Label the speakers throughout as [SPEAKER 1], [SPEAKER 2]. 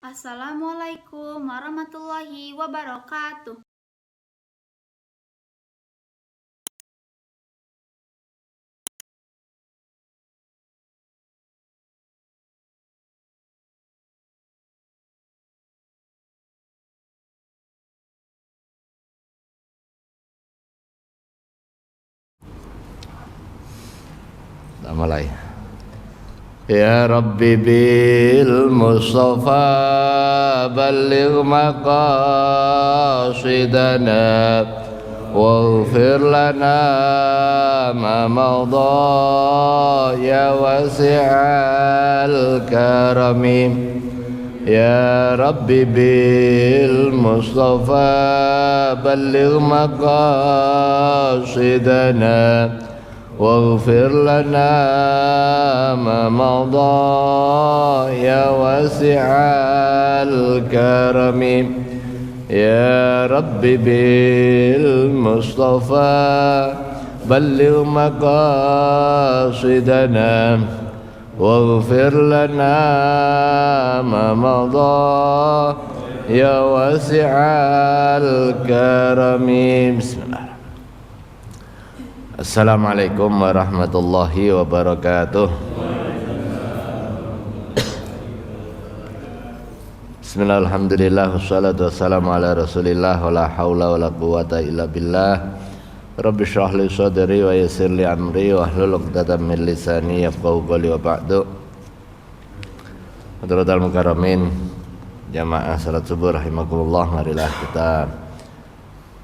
[SPEAKER 1] Assalamualaikum warahmatullahi wabarakatuh.
[SPEAKER 2] Mulai. Ya Rabbi bil Mustafa balligh maqasidana waghfir lana ma madha ya wasi'al karami. Ya Rabbi bil Mustafa balligh maqasidana واغفر لنا ما مضى يا واسع الكرم يا رب بالمصطفى بلغ مقاصدنا واغفر لنا ما مضى يا واسع الكرم. بسم الله. Assalamualaikum warahmatullahi wabarakatuh. Bismillah, alhamdulillah, wassalatu wassalamu ala rasulillah, wa la hawla wa la quwata illa billah. Rabbi shrah li sadri wa yassir li amri wa hlul 'uqdatam min lisani yafqahu qawli wa ba'du. Hadratul mukarramin, jamaah salat subuh rahimakumullah, marilah kita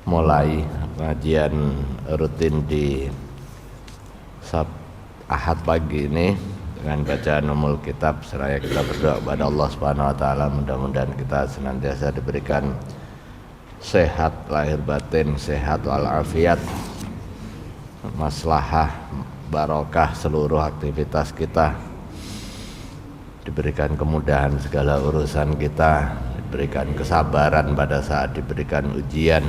[SPEAKER 2] mulai pengajian rutin di Ahad pagi ini dengan bacaan Ummul Kitab, seraya kita berdoa kepada Allah Subhanahu wa taala, mudah-mudahan kita senantiasa diberikan sehat lahir batin, sehat walafiat, maslahah, barokah seluruh aktivitas kita, diberikan kemudahan segala urusan kita, diberikan kesabaran pada saat diberikan ujian.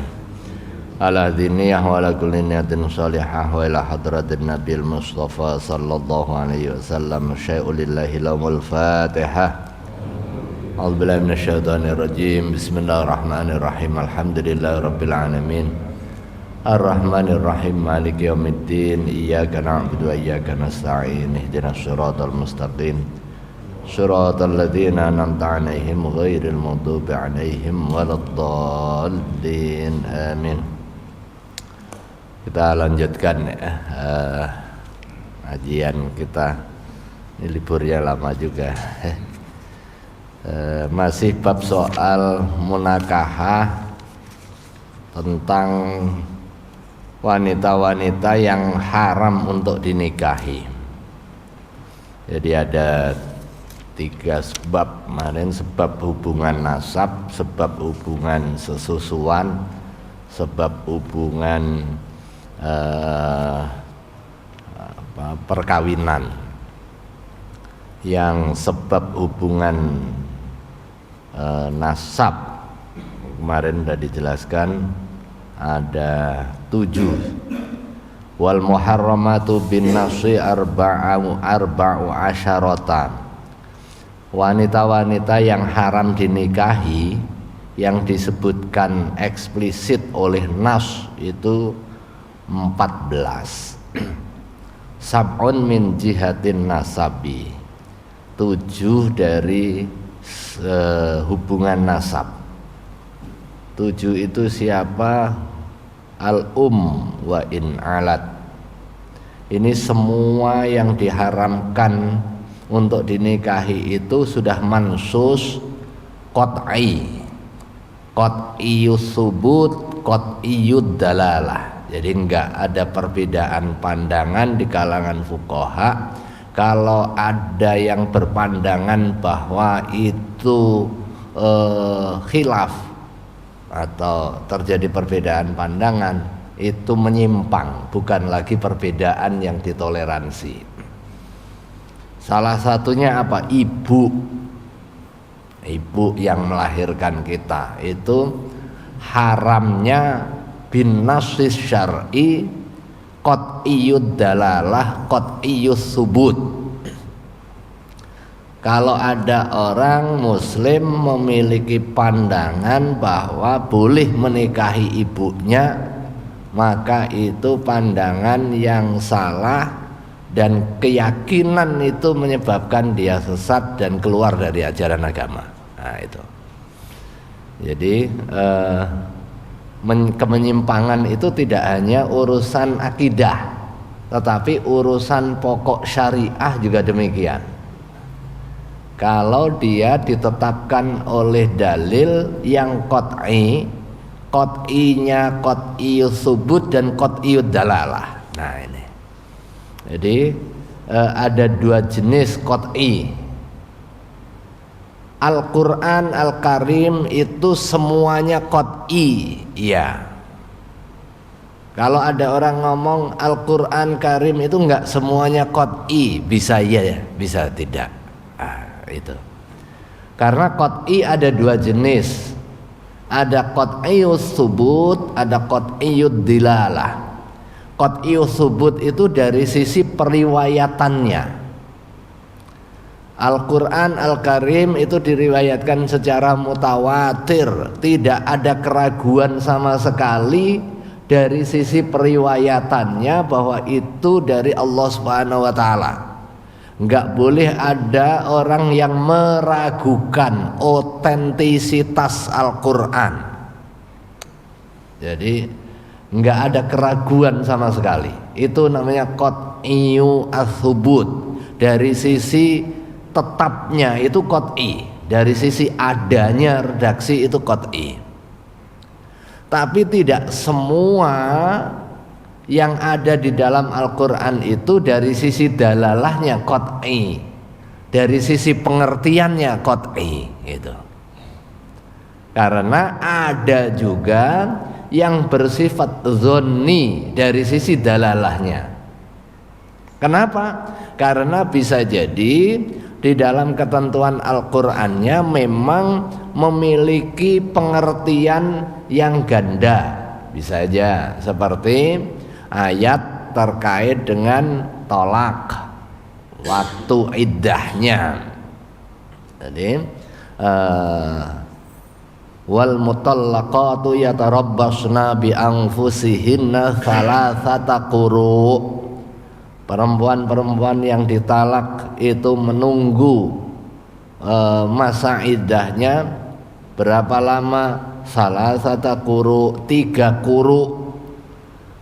[SPEAKER 2] Ala diniyah wa ala kulli niyatin salihah wa ila hadratin nabil mustafa sallallahu alaihi wasallam. Syai'ulillahi laumul fatihah. A'udzubillahi minasyaitonir rajim. Bismillahirrahmanirrahim. Alhamdulillahi rabbil alamin. Arrahmanir rahim. Maliki yaumiddin. Iyyaka na'budu wa iyyaka nasta'in. Ihdinas siratal mustaqim. Siratal ladzina an'amta 'alaihim ghairil maghdubi 'alaihim waladdallin. Amin. Kita lanjutkan kajian kita. Ini liburnya lama juga. Masih bab soal munakahah, tentang wanita-wanita yang haram untuk dinikahi. Jadi ada 3 sebab kemarin: sebab hubungan nasab, sebab hubungan sesusuan, sebab hubungan perkawinan. Yang sebab hubungan nasab kemarin sudah dijelaskan ada 7. Wal muharramatu bin nasi arba'u asyaratan. Wanita-wanita yang haram dinikahi yang disebutkan eksplisit oleh nas itu 14. Sab'un min jihatin nasabi, 7 dari hubungan nasab. 7 itu siapa? Wa in alat. Ini semua yang diharamkan untuk dinikahi itu sudah mansus qat'iyus subut, qat'iyud dalalah. Jadi enggak ada perbedaan pandangan di kalangan fuqaha. Kalau ada yang berpandangan bahwa itu khilaf atau terjadi perbedaan pandangan, itu menyimpang, bukan lagi perbedaan yang ditoleransi. Salah satunya apa? Ibu yang melahirkan kita itu haramnya bin nasis syar'i qat'iyud dalalah qat'iyus subut. Kalau ada orang muslim memiliki pandangan bahwa boleh menikahi ibunya, maka itu pandangan yang salah dan keyakinan itu menyebabkan dia sesat dan keluar dari ajaran agama. Nah itu. Jadi kemenyimpangan itu tidak hanya urusan akidah, tetapi urusan pokok syariah juga demikian. Kalau dia ditetapkan oleh dalil yang qat'i, qat'inya qat'iyus subut dan qat'iyud dalalah. Nah ini. Jadi ada dua jenis qat'i. Al-Quran Al-Karim itu semuanya qat'i, iya. Kalau ada orang ngomong Al-Quran Karim itu enggak semuanya qat'i, bisa iya, bisa tidak. Itu. Karena qat'i ada dua jenis. Ada qat'iyus subut, ada qat'iyud dilalah. Qat'iyus subut itu dari sisi periwayatannya. Al-Quran Al-Karim itu diriwayatkan secara mutawatir, tidak ada keraguan sama sekali dari sisi periwayatannya bahwa itu dari Allah Subhanahu wa taala. Enggak boleh ada orang yang meragukan otentisitas Al-Quran. Jadi enggak ada keraguan sama sekali. Itu namanya qat'iyu as-subut. Dari sisi tetapnya itu qat'i, dari sisi adanya redaksi itu qat'i. Tapi tidak semua yang ada di dalam Al-Quran itu dari sisi dalalahnya qat'i, dari sisi pengertiannya qat'i itu. Karena ada juga yang bersifat zonni dari sisi dalalahnya. Kenapa? Karena bisa jadi di dalam ketentuan Al-Qur'annya memang memiliki pengertian yang ganda. Bisa aja seperti ayat terkait dengan tolak, waktu iddahnya. Jadi wal mutallaqatu yatarabbasna bi anfusihinna thalathata quru. Perempuan-perempuan yang ditalak itu menunggu masa iddahnya berapa lama? Salasata quru, 3 quru.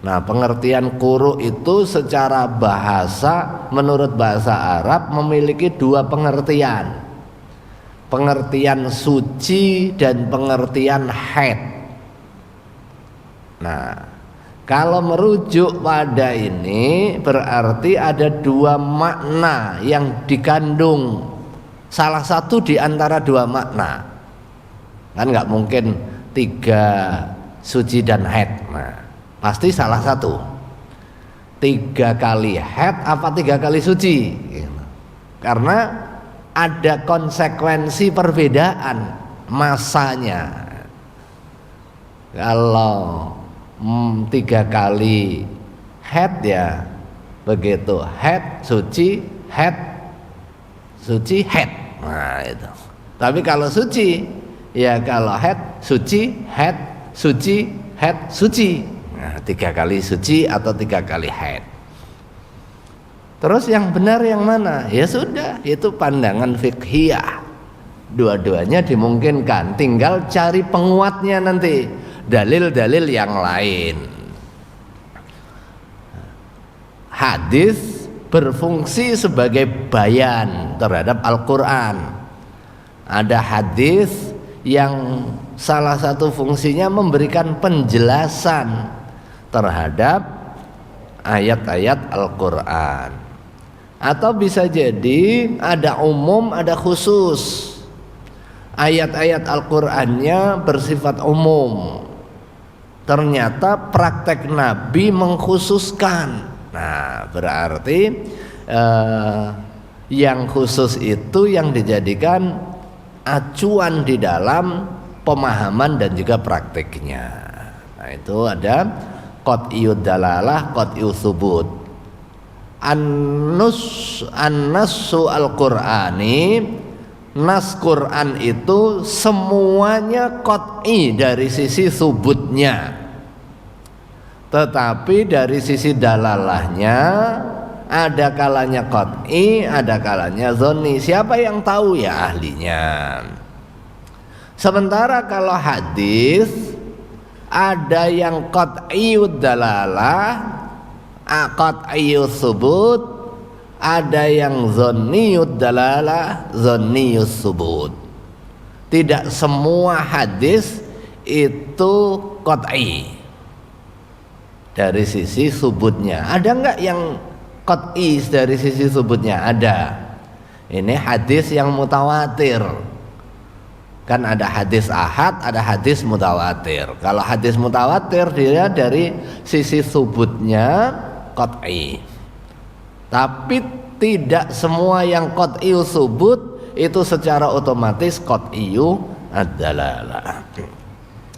[SPEAKER 2] Nah, pengertian quru itu secara bahasa menurut bahasa Arab memiliki 2 pengertian. Pengertian suci dan pengertian haid. Nah, kalau merujuk pada ini berarti ada 2 makna yang dikandung. Salah satu di antara 2 makna. Kan nggak mungkin 3 suci dan haid. Nah, pasti salah satu. 3 kali haid apa 3 kali suci? Karena ada konsekuensi perbedaan masanya. Kalau 3 kali haid ya begitu, haid suci, haid suci, haid. Nah itu. Tapi kalau suci ya kalau haid suci, haid suci, haid suci. Nah, 3 kali suci atau 3 kali haid. Terus yang benar yang mana? Ya sudah, itu pandangan fiqhiyah. Dua-duanya dimungkinkan, tinggal cari penguatnya nanti. Dalil-dalil yang lain. Hadis berfungsi sebagai bayan terhadap Al-Quran. Ada hadis yang salah satu fungsinya memberikan penjelasan terhadap ayat-ayat Al-Quran. Atau bisa jadi ada umum, ada khusus. Ayat-ayat Al-Qurannya bersifat umum, ternyata praktek Nabi mengkhususkan. Nah, berarti yang khusus itu yang dijadikan acuan di dalam pemahaman dan juga prakteknya. Nah, itu ada qat'iyud dalalah, qat'iyus subut. An-nassu al-Qur'ani, nas Quran itu semuanya qat'i dari sisi subutnya, tetapi dari sisi dalalahnya ada kalanya qat'i, ada kalanya zonni. Siapa yang tahu? Ya ahlinya. Sementara kalau hadis ada yang qat'iyud dalalah, qat'iyus subut, ada yang zonniyud dalalah, zonniyus subut. Tidak semua hadis itu qat'i dari sisi subutnya. Ada enggak yang qat'i dari sisi subutnya? Ada. Ini hadis yang mutawatir. Kan ada hadis ahad, ada hadis mutawatir. Kalau hadis mutawatir dia dari sisi subutnya qat'i. Tapi tidak semua yang qat'i subut itu secara otomatis qat'i ad-dalalah.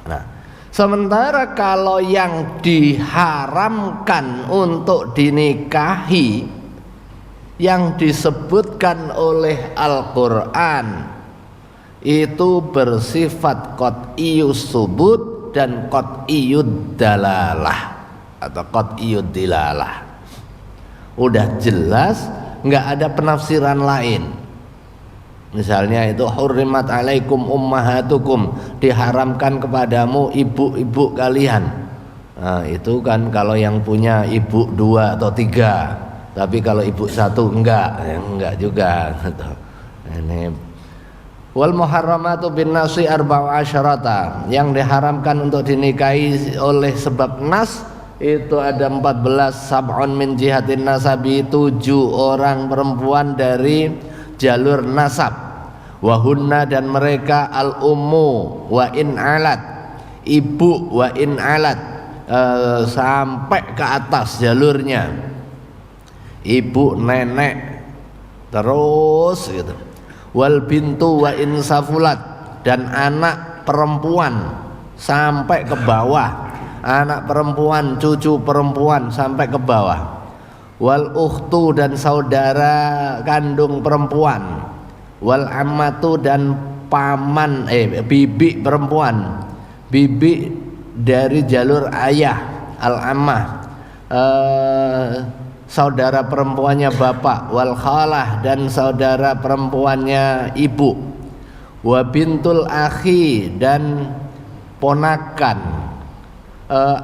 [SPEAKER 2] Nah, sementara kalau yang diharamkan untuk dinikahi yang disebutkan oleh Al-Qur'an itu bersifat qat'iyus subut dan qat'iyud dalalah atau qat'iyud dilalah. Udah jelas, nggak ada penafsiran lain. Misalnya itu hurrimat alaikum ummahatukum, diharamkan kepadamu ibu-ibu kalian. Nah, itu kan kalau yang punya ibu 2 atau 3, tapi kalau ibu 1 enggak juga. Ini wal muharramatu bin nasi arba'u asyarata, yang diharamkan untuk dinikahi oleh sebab nas itu ada 14, sab'un min jihatin nasabi, 7 orang perempuan dari jalur nasab, wahunna dan mereka al ummu wa in alat, ibu wa in alat, sampai ke atas jalurnya, ibu nenek terus gitu. Wal bintu wa insafulat, dan anak perempuan sampai ke bawah, anak perempuan, cucu perempuan sampai ke bawah. Wal ukhtu, dan saudara kandung perempuan. Wal ammatu, dan paman bibi perempuan, bibi dari jalur ayah, al ammah, saudara perempuannya bapak. Wal khalah, dan saudara perempuannya ibu. Wa bintul akhi, dan ponakan,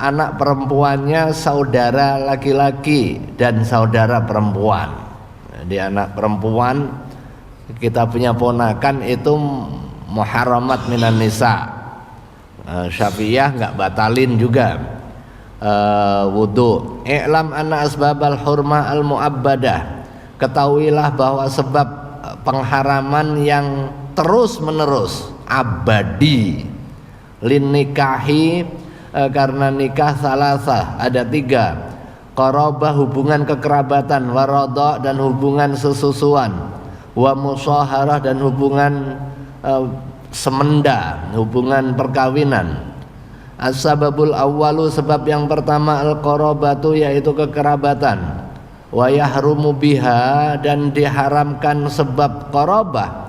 [SPEAKER 2] anak perempuannya saudara laki-laki dan saudara perempuan. Jadi anak perempuan kita punya ponakan itu muharramat minan nisa. Syafi'iyah nggak batalin juga wudu. I'lam anna asbabal hurmah al mu'abbadah, ketahuilah bahwa sebab pengharaman yang terus menerus abadi lin nikahi, karena nikah salasa ada 3, qarabah hubungan kekerabatan, waradha dan hubungan sesusuan, wa musaharah dan hubungan semenda, hubungan perkawinan. As-sababul awwalu, sebab yang pertama al-qarabatu, yaitu kekerabatan. Wa yahrumu biha, dan diharamkan sebab qarabah.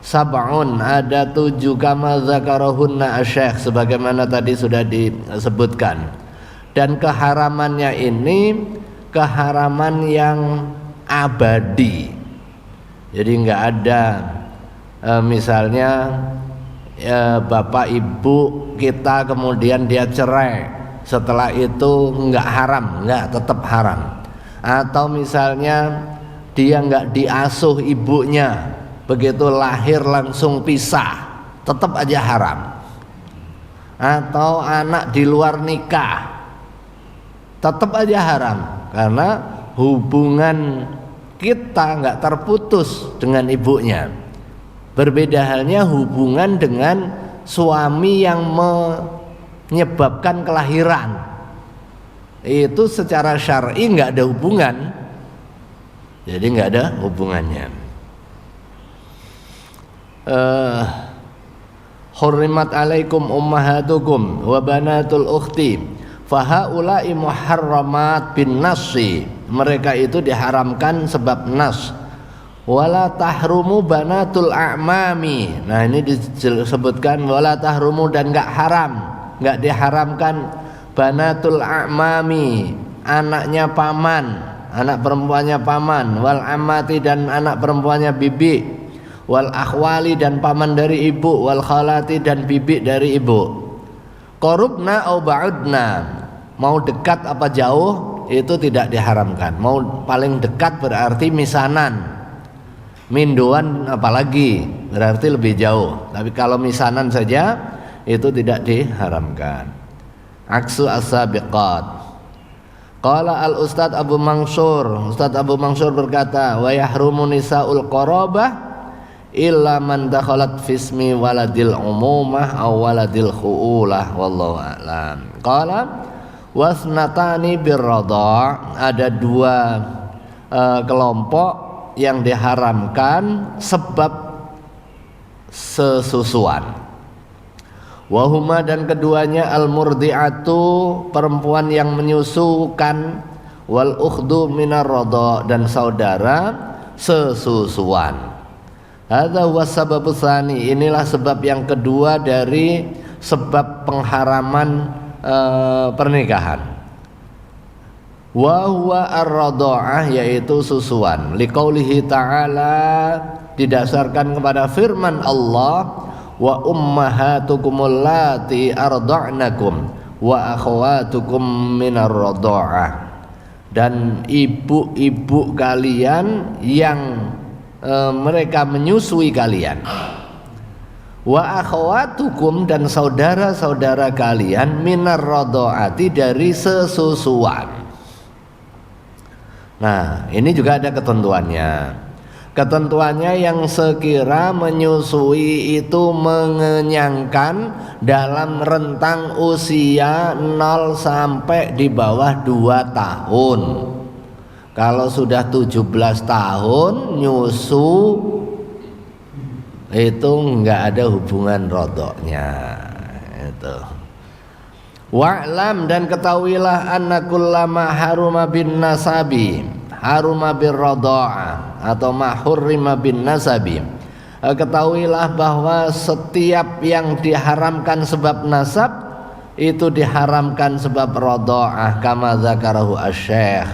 [SPEAKER 2] Sab'un, ada 7, kama zakarahunna asy-syekh, sebagaimana tadi sudah disebutkan. Dan keharamannya ini keharaman yang abadi. Jadi enggak ada misalnya bapak ibu kita kemudian dia cerai, setelah itu enggak haram, enggak, tetap haram. Atau misalnya dia enggak diasuh ibunya, begitu lahir langsung pisah, tetap aja haram. Atau anak di luar nikah, tetap aja haram, karena hubungan kita enggak terputus dengan ibunya. Berbeda halnya hubungan dengan suami yang menyebabkan kelahiran, itu secara syar'i nggak ada hubungan, jadi nggak ada hubungannya. Hurrimat alaikum ummahatukum wa banatul ukhti fahaula'i muharramat bin nasi mereka itu diharamkan sebab nas. Wala tahrumu banatul a'mami. Nah, ini disebutkan wala tahrumu dan enggak diharamkan banatul a'mami, anaknya paman, anak perempuannya paman, wal ammati dan anak perempuannya bibi, wal akhwali dan paman dari ibu, wal khalati dan bibi dari ibu. Qarubna au ba'udna, mau dekat apa jauh itu tidak diharamkan. Mau paling dekat berarti misanan. Minduan apalagi berarti lebih jauh. Tapi kalau misanan saja itu tidak diharamkan. Aksu as-sabiqat. Qala al-Ustadz Abu Mansur. Ustadz Abu Mansur berkata, wa yahrumu nisa'ul qarabah illa man dakhalat fismi waladil umumah aw waladil khuulah wallahu a'lam. Qala wasnatani birradha, ada dua kelompok yang diharamkan sebab sesusuan. Wahuma dan keduanya al-murdi'atu, perempuan yang menyusukan, wal ukhdu minar radha dan saudara sesusuan. Hadza huwa sababus tsani, inilah sebab yang kedua dari sebab pengharaman pernikahan. Wa huwa ar-radha'ah, yaitu susuan. Liqaulihi ta'ala, didasarkan kepada firman Allah, wa ummahatukumul lati arda'nakum wa akhawatukum minar radha'ah, dan ibu-ibu kalian yang mereka menyusui kalian, wa akhawatukum dan saudara-saudara kalian minar radha'ati dari sesusuan. Nah, ini juga ada ketentuannya. Ketentuannya yang sekira menyusui itu mengenyangkan dalam rentang usia 0 sampai di bawah 2 tahun. Kalau sudah 17 tahun nyusu itu enggak ada hubungan rodoknya itu. Wa'lam, dan ketahuilah anna kullama haruma bin nasabi haruma bir radha'ah atau ma hurrima bin nasabi. Ketahuilah bahwa setiap yang diharamkan sebab nasab itu diharamkan sebab radha'ah, kama zakarahu asy-syekh,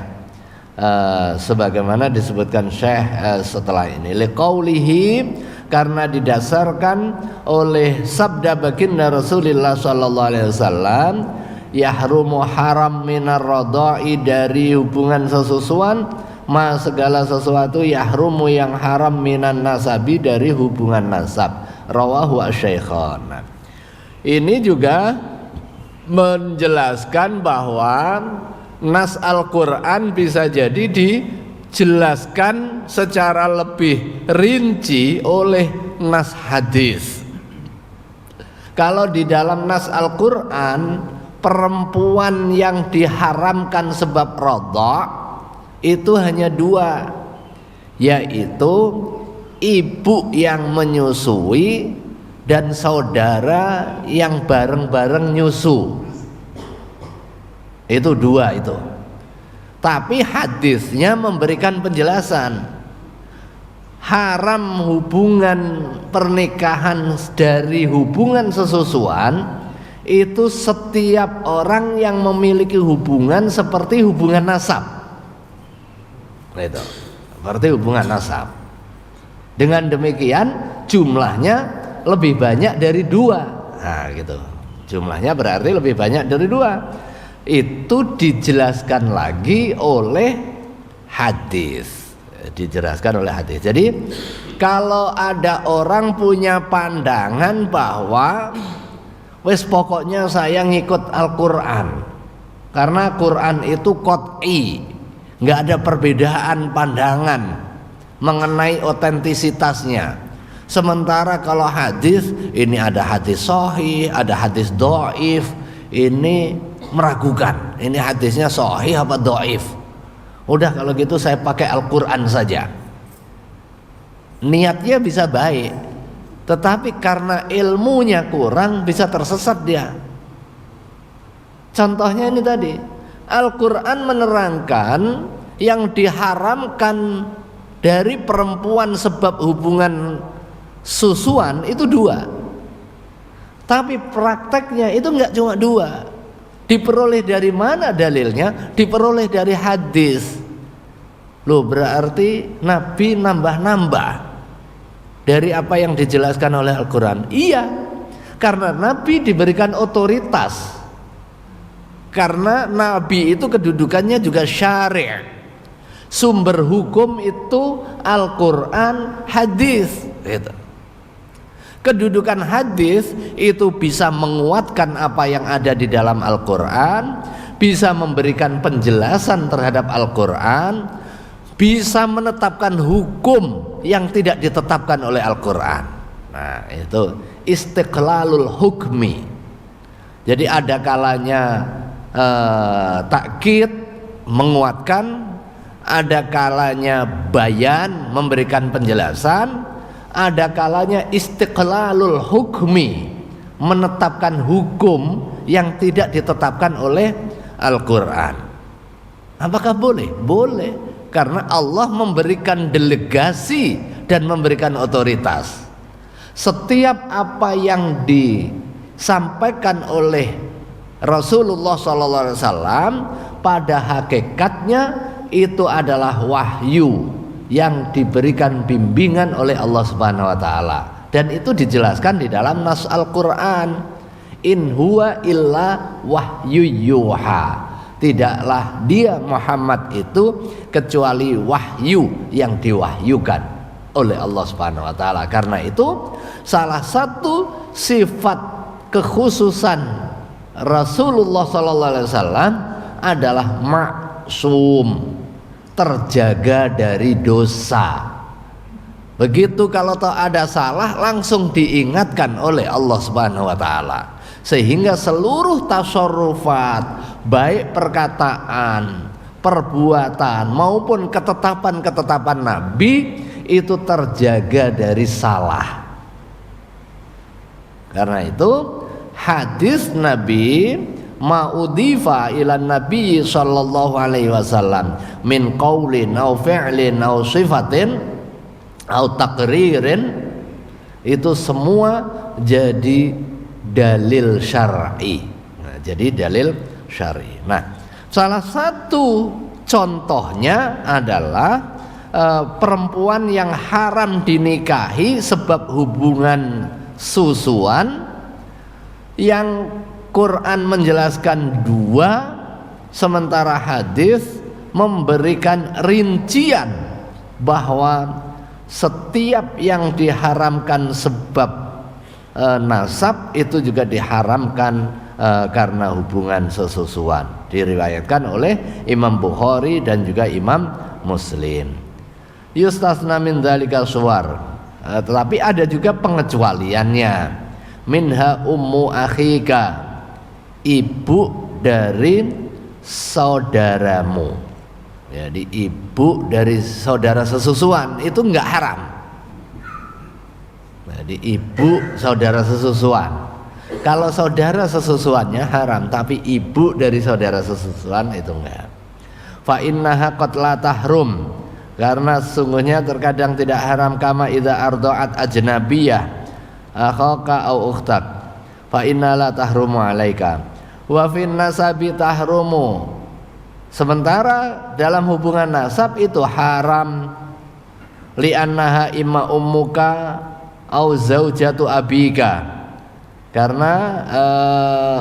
[SPEAKER 2] sebagaimana disebutkan Syekh setelah ini. Liqaulihi, karena didasarkan oleh sabda baginda Rasulullah sallallahu alaihi wasallam, yahrumu haram minar radha'i, dari hubungan sesusuan, ma segala sesuatu, yahrumu yang haram minan nasabi, dari hubungan nasab. Rawahu asy-syaikhan. Ini juga menjelaskan bahwa nas Al-Qur'an bisa jadi dijelaskan secara lebih rinci oleh nas hadis. Kalau di dalam nas Al-Qur'an, perempuan yang diharamkan sebab radha' itu hanya 2, yaitu ibu yang menyusui dan saudara yang bareng-bareng nyusu. Itu 2 itu. Tapi hadisnya memberikan penjelasan, haram hubungan pernikahan dari hubungan sesusuan itu setiap orang yang memiliki hubungan seperti hubungan nasab. Itu seperti hubungan nasab. Dengan demikian jumlahnya lebih banyak dari 2. Nah gitu, jumlahnya berarti lebih banyak dari 2. Itu dijelaskan lagi oleh hadis, dijelaskan oleh hadis. Jadi kalau ada orang punya pandangan bahwa wes pokoknya saya ngikut Al-Qur'an karena Quran itu qat'i, nggak ada perbedaan pandangan mengenai otentisitasnya. Sementara kalau hadis, ini ada hadis sahih, ada hadis dhaif, ini meragukan, ini hadisnya sahih apa dhaif. Udah kalau gitu saya pakai Al-Qur'an saja. Niatnya bisa baik, tetapi karena ilmunya kurang bisa tersesat dia. Contohnya ini tadi, Al-Qur'an menerangkan yang diharamkan dari perempuan sebab hubungan susuan itu 2. Tapi prakteknya itu enggak cuma 2. Diperoleh dari mana dalilnya? Diperoleh dari hadis. Loh, berarti Nabi nambah-nambah dari apa yang dijelaskan oleh Al-Quran. Iya, karena Nabi diberikan otoritas. Karena Nabi itu kedudukannya juga syari'. Sumber hukum itu Al-Quran, hadis gitu. Kedudukan hadis itu bisa menguatkan apa yang ada di dalam Al-Quran, bisa memberikan penjelasan terhadap Al-Quran, bisa menetapkan hukum yang tidak ditetapkan oleh Al-Quran. Nah, itu istiqlalul hukmi. Jadi ada kalanya takkid, menguatkan, ada kalanya bayan, memberikan penjelasan, ada kalanya istiqlalul hukmi, menetapkan hukum yang tidak ditetapkan oleh Al-Quran. Apakah boleh? Boleh, karena Allah memberikan delegasi dan memberikan otoritas. Setiap apa yang disampaikan oleh Rasulullah SAW pada hakikatnya itu adalah wahyu yang diberikan bimbingan oleh Allah Subhanahu wa taala, dan itu dijelaskan di dalam nas Al-Qur'an. In huwa illa wahyu yuha. Tidaklah dia Muhammad itu kecuali wahyu yang diwahyukan oleh Allah Subhanahu wa taala. Karena itu salah satu sifat kekhususan Rasulullah sallallahu alaihi wasallam adalah maksum, terjaga dari dosa. Begitu kalau ada salah langsung diingatkan oleh Allah Subhanahu wa taala, sehingga seluruh tasarrufat, baik perkataan, perbuatan maupun ketetapan-ketetapan Nabi itu terjaga dari salah. Karena itu hadis Nabi ma'udhifa ilan Nabi sallallahu alaihi wasallam min qaulin au fi'lin au sifatin au taqririn, itu semua jadi dalil syar'i. Nah, jadi dalil syar'i. Nah, salah satu contohnya adalah perempuan yang haram dinikahi sebab hubungan susuan, yang Quran menjelaskan 2, sementara hadis memberikan rincian bahwa setiap yang diharamkan sebab nasab itu juga diharamkan karena hubungan sesusuan. Diriwayatkan oleh Imam Bukhari dan juga Imam Muslim. Yustasna min dzalika suwar, tetapi ada juga pengecualiannya. Minha ummu akhika, ibu dari saudaramu. Jadi ibu dari saudara sesusuan itu enggak haram. Jadi ibu saudara sesusuan. Kalau saudara sesusuannya haram, tapi ibu dari saudara sesusuan itu enggak. Fa innaha qad la tahrum, karena sesungguhnya terkadang tidak haram kama idza arda'at ajnabiyah akhaka au ukhtak fa inna la tahrumu alaika wa fin nasabi tahrumu. Sementara dalam hubungan nasab itu haram li'annaha imma ummuka au zaujatu abika, karena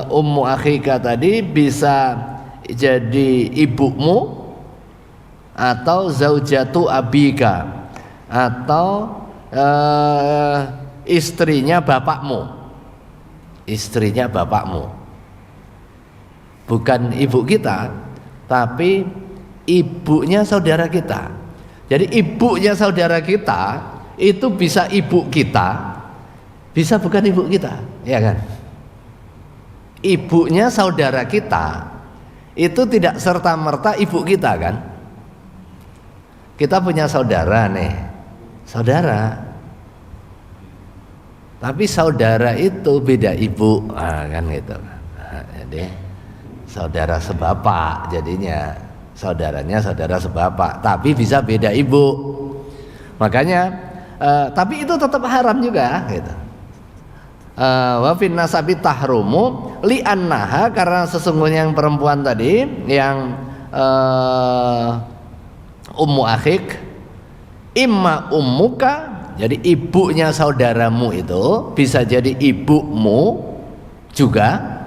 [SPEAKER 2] ummu akhika tadi bisa jadi ibumu atau zaujatu abika atau istrinya bapakmu. Istrinya bapakmu, bukan ibu kita, tapi ibunya saudara kita. Jadi ibunya saudara kita itu bisa ibu kita, bisa bukan ibu kita, ya kan? Ibunya saudara kita itu tidak serta-merta ibu kita, kan? Kita punya saudara nih, saudara, tapi saudara itu beda ibu, kan gitu. Nah, jadi saudara sebapak jadinya, saudaranya saudara sebapak, tapi bisa beda ibu. Makanya tapi itu tetap haram juga gitu. Wa fin nasabi tahrumu li annaha, karena sesungguhnya yang perempuan tadi yang ummu akhik, imma ummuka, jadi ibunya saudaramu itu bisa jadi ibumu juga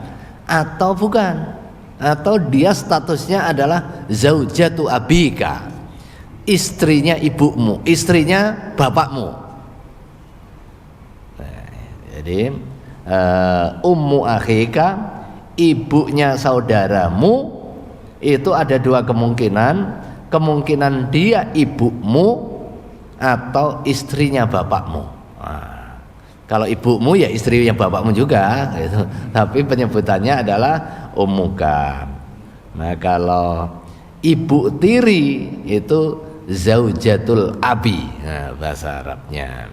[SPEAKER 2] atau bukan, atau dia statusnya adalah zaujatu abika, istrinya ibumu, istrinya bapakmu. Nah, jadi ummu akhika, ibunya saudaramu, itu ada dua kemungkinan dia ibumu atau istrinya bapakmu. Nah, kalau ibumu ya istrinya bapakmu juga gitu. Tapi penyebutannya adalah ummuka. Nah, kalau ibu tiri itu zaujatul abi, nah, bahasa Arabnya.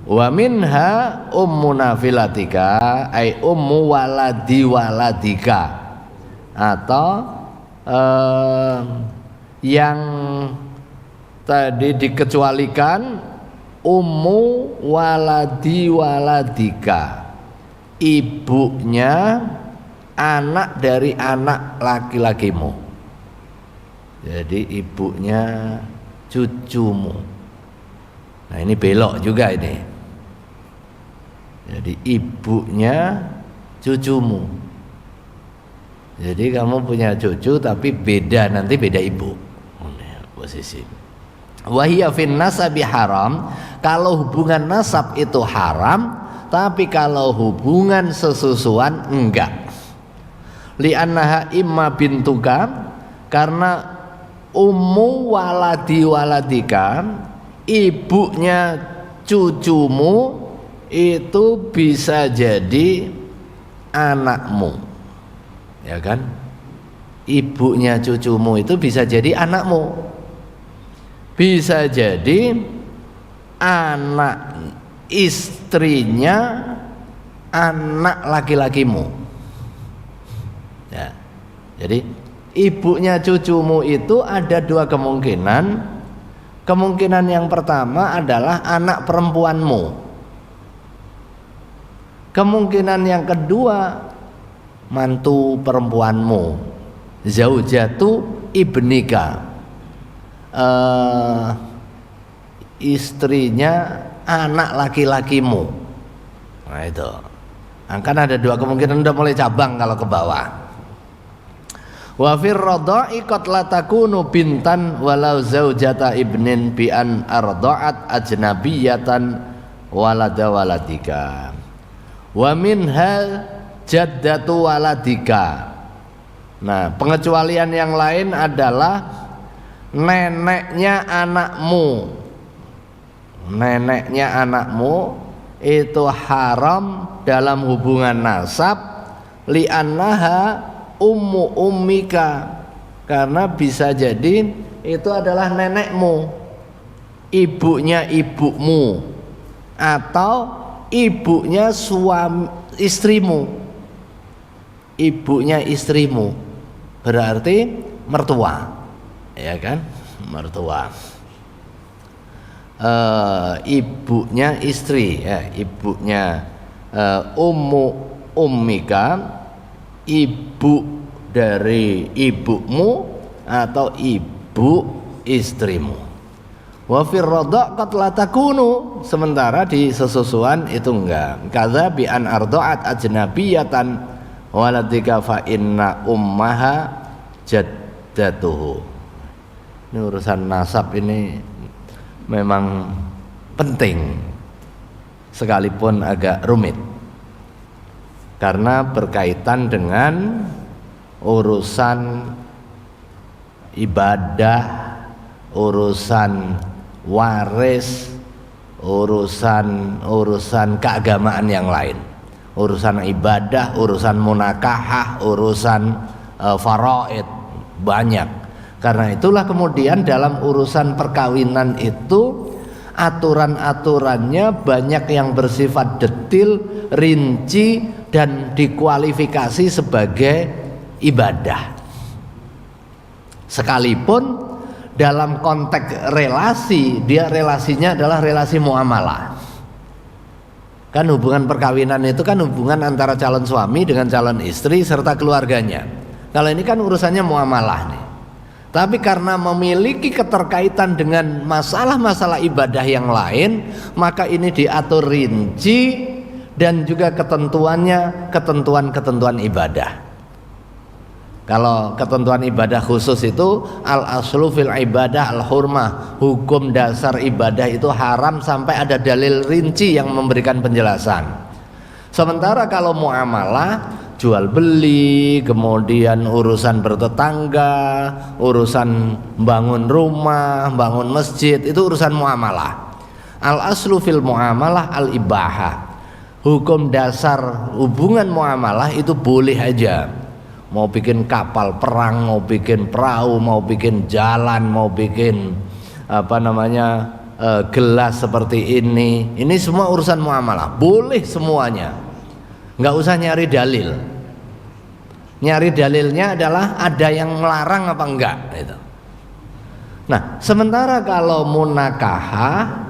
[SPEAKER 2] Wa minha ummu nafilatika, ay ummu waladi waladika, atau yang tadi dikecualikan ummu waladi waladika, ibunya anak dari anak laki-lakimu. Jadi ibunya cucumu. Nah, ini belok juga ini. Jadi ibunya cucumu. Jadi kamu punya cucu tapi beda, nanti beda ibu posisi. Wahiyya fin nasabi haram, kalau hubungan nasab itu haram, tapi kalau hubungan sesusuan enggak. Li'annaha imma bintuka, karena ummu waladi waladika, ibunya cucumu itu bisa jadi anakmu. Ya kan, ibunya cucumu itu bisa jadi anakmu, bisa jadi anak istrinya anak laki-lakimu. Ya, jadi ibunya cucumu itu ada dua kemungkinan. Kemungkinan yang pertama adalah anak perempuanmu. Kemungkinan yang kedua, mantu perempuanmu, zaujatu ibnika, istrinya anak laki-lakimu. Nah itu, kan ada dua kemungkinan, udah mulai cabang kalau ke bawah. Wa fir radha'i qad la takunu bintan walau zaujata ibnin bi an arda'at ajnabiyatan walada waladika. Wa minha jaddatu waladika. Nah, pengecualian yang lain adalah neneknya anakmu. Neneknya anakmu itu haram dalam hubungan nasab, li'annaha ummu ummika, karena bisa jadi itu adalah nenekmu, ibunya ibumu, atau ibunya suami istrimu. Ibunya istrimu berarti mertua, ya kan, mertua. Ibunya istri, ya, ibunya ummu ummika, ibu dari ibumu atau ibu istrimu. Wa fir radha' qad la takunu, sementara di sesusuan itu enggak. Kadza bi an arda'at ajnabiyatan waladika fa inna ummaha jaddatuhu. Ini urusan nasab ini memang penting sekalipun agak rumit, karena berkaitan dengan urusan ibadah, urusan waris, urusan keagamaan yang lain, urusan ibadah, urusan munakahah, urusan faraid, banyak. Karena itulah kemudian dalam urusan perkawinan itu aturan-aturannya banyak yang bersifat detil, rinci, dan dikualifikasi sebagai ibadah. sekalipun dalam konteks relasi dia relasinya adalah relasi muamalah. Kan hubungan perkawinan itu kan hubungan antara calon suami dengan calon istri serta keluarganya. Kalau ini kan urusannya muamalah nih. Tapi karena memiliki keterkaitan dengan masalah-masalah ibadah yang lain, maka ini diatur rinci dan juga ketentuannya ketentuan-ketentuan ibadah. Kalau ketentuan ibadah khusus itu al-aslu fil ibadah al-hurmah, hukum dasar ibadah itu haram sampai ada dalil rinci yang memberikan penjelasan. Sementara kalau muamalah, jual beli, kemudian urusan bertetangga, urusan bangun rumah, bangun masjid, itu urusan muamalah. Al-aslu fil muamalah al-ibahah. Hukum dasar hubungan muamalah itu boleh aja. Mau bikin kapal perang, mau bikin perahu, mau bikin jalan, mau bikin gelas seperti ini semua urusan muamalah, boleh semuanya, nggak usah nyari dalil. Nyari dalilnya adalah ada yang melarang apa enggak gitu. Nah, sementara kalau munakahah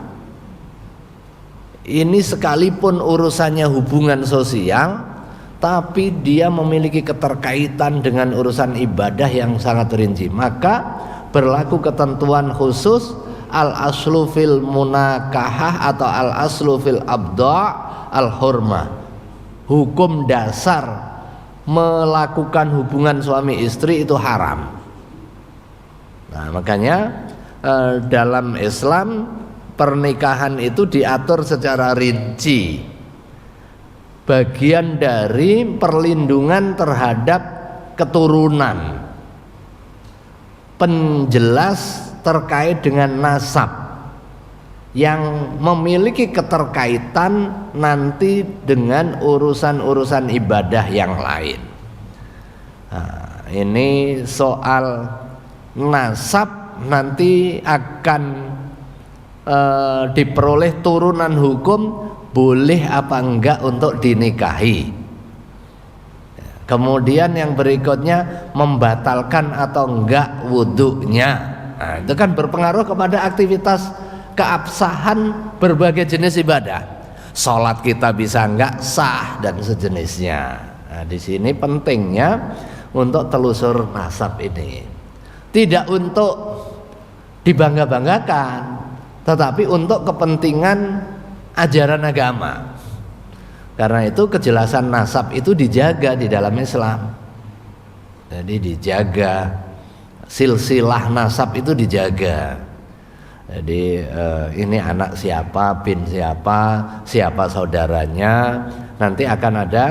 [SPEAKER 2] ini sekalipun urusannya hubungan sosial, tapi dia memiliki keterkaitan dengan urusan ibadah yang sangat rinci, maka berlaku ketentuan khusus al-aslu fil munakahah atau al-aslu fil abda' al-hurmah. Hukum dasar melakukan hubungan suami istri itu haram. Nah, makanya dalam Islam pernikahan itu diatur secara rinci. Bagian dari perlindungan terhadap keturunan, penjelas terkait dengan nasab yang memiliki keterkaitan nanti dengan urusan-urusan ibadah yang lain. Nah, ini soal nasab nanti akan diperoleh turunan hukum, boleh apa enggak untuk dinikahi. Kemudian yang berikutnya membatalkan atau enggak wudhunya. Nah, itu kan berpengaruh kepada aktivitas keabsahan berbagai jenis ibadah. Sholat kita bisa enggak sah dan sejenisnya. Nah, di sini pentingnya untuk telusur nasab ini. Tidak untuk dibangga-banggakan, tetapi untuk kepentingan ajaran agama. Karena itu kejelasan nasab itu dijaga di dalam Islam. Jadi dijaga, silsilah nasab itu dijaga. Jadi ini anak siapa, bin siapa, siapa saudaranya. Nanti akan ada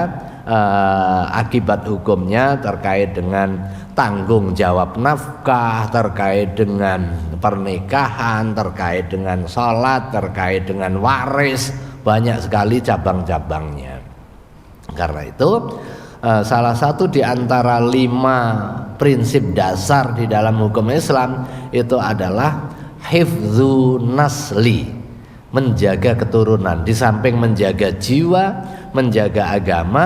[SPEAKER 2] akibat hukumnya terkait dengan tanggung jawab nafkah, terkait dengan pernikahan, terkait dengan sholat, terkait dengan waris, banyak sekali cabang-cabangnya. Karena itu salah satu di antara 5 prinsip dasar di dalam hukum Islam itu adalah hifdzu nasli, menjaga keturunan. Di samping menjaga jiwa, menjaga agama,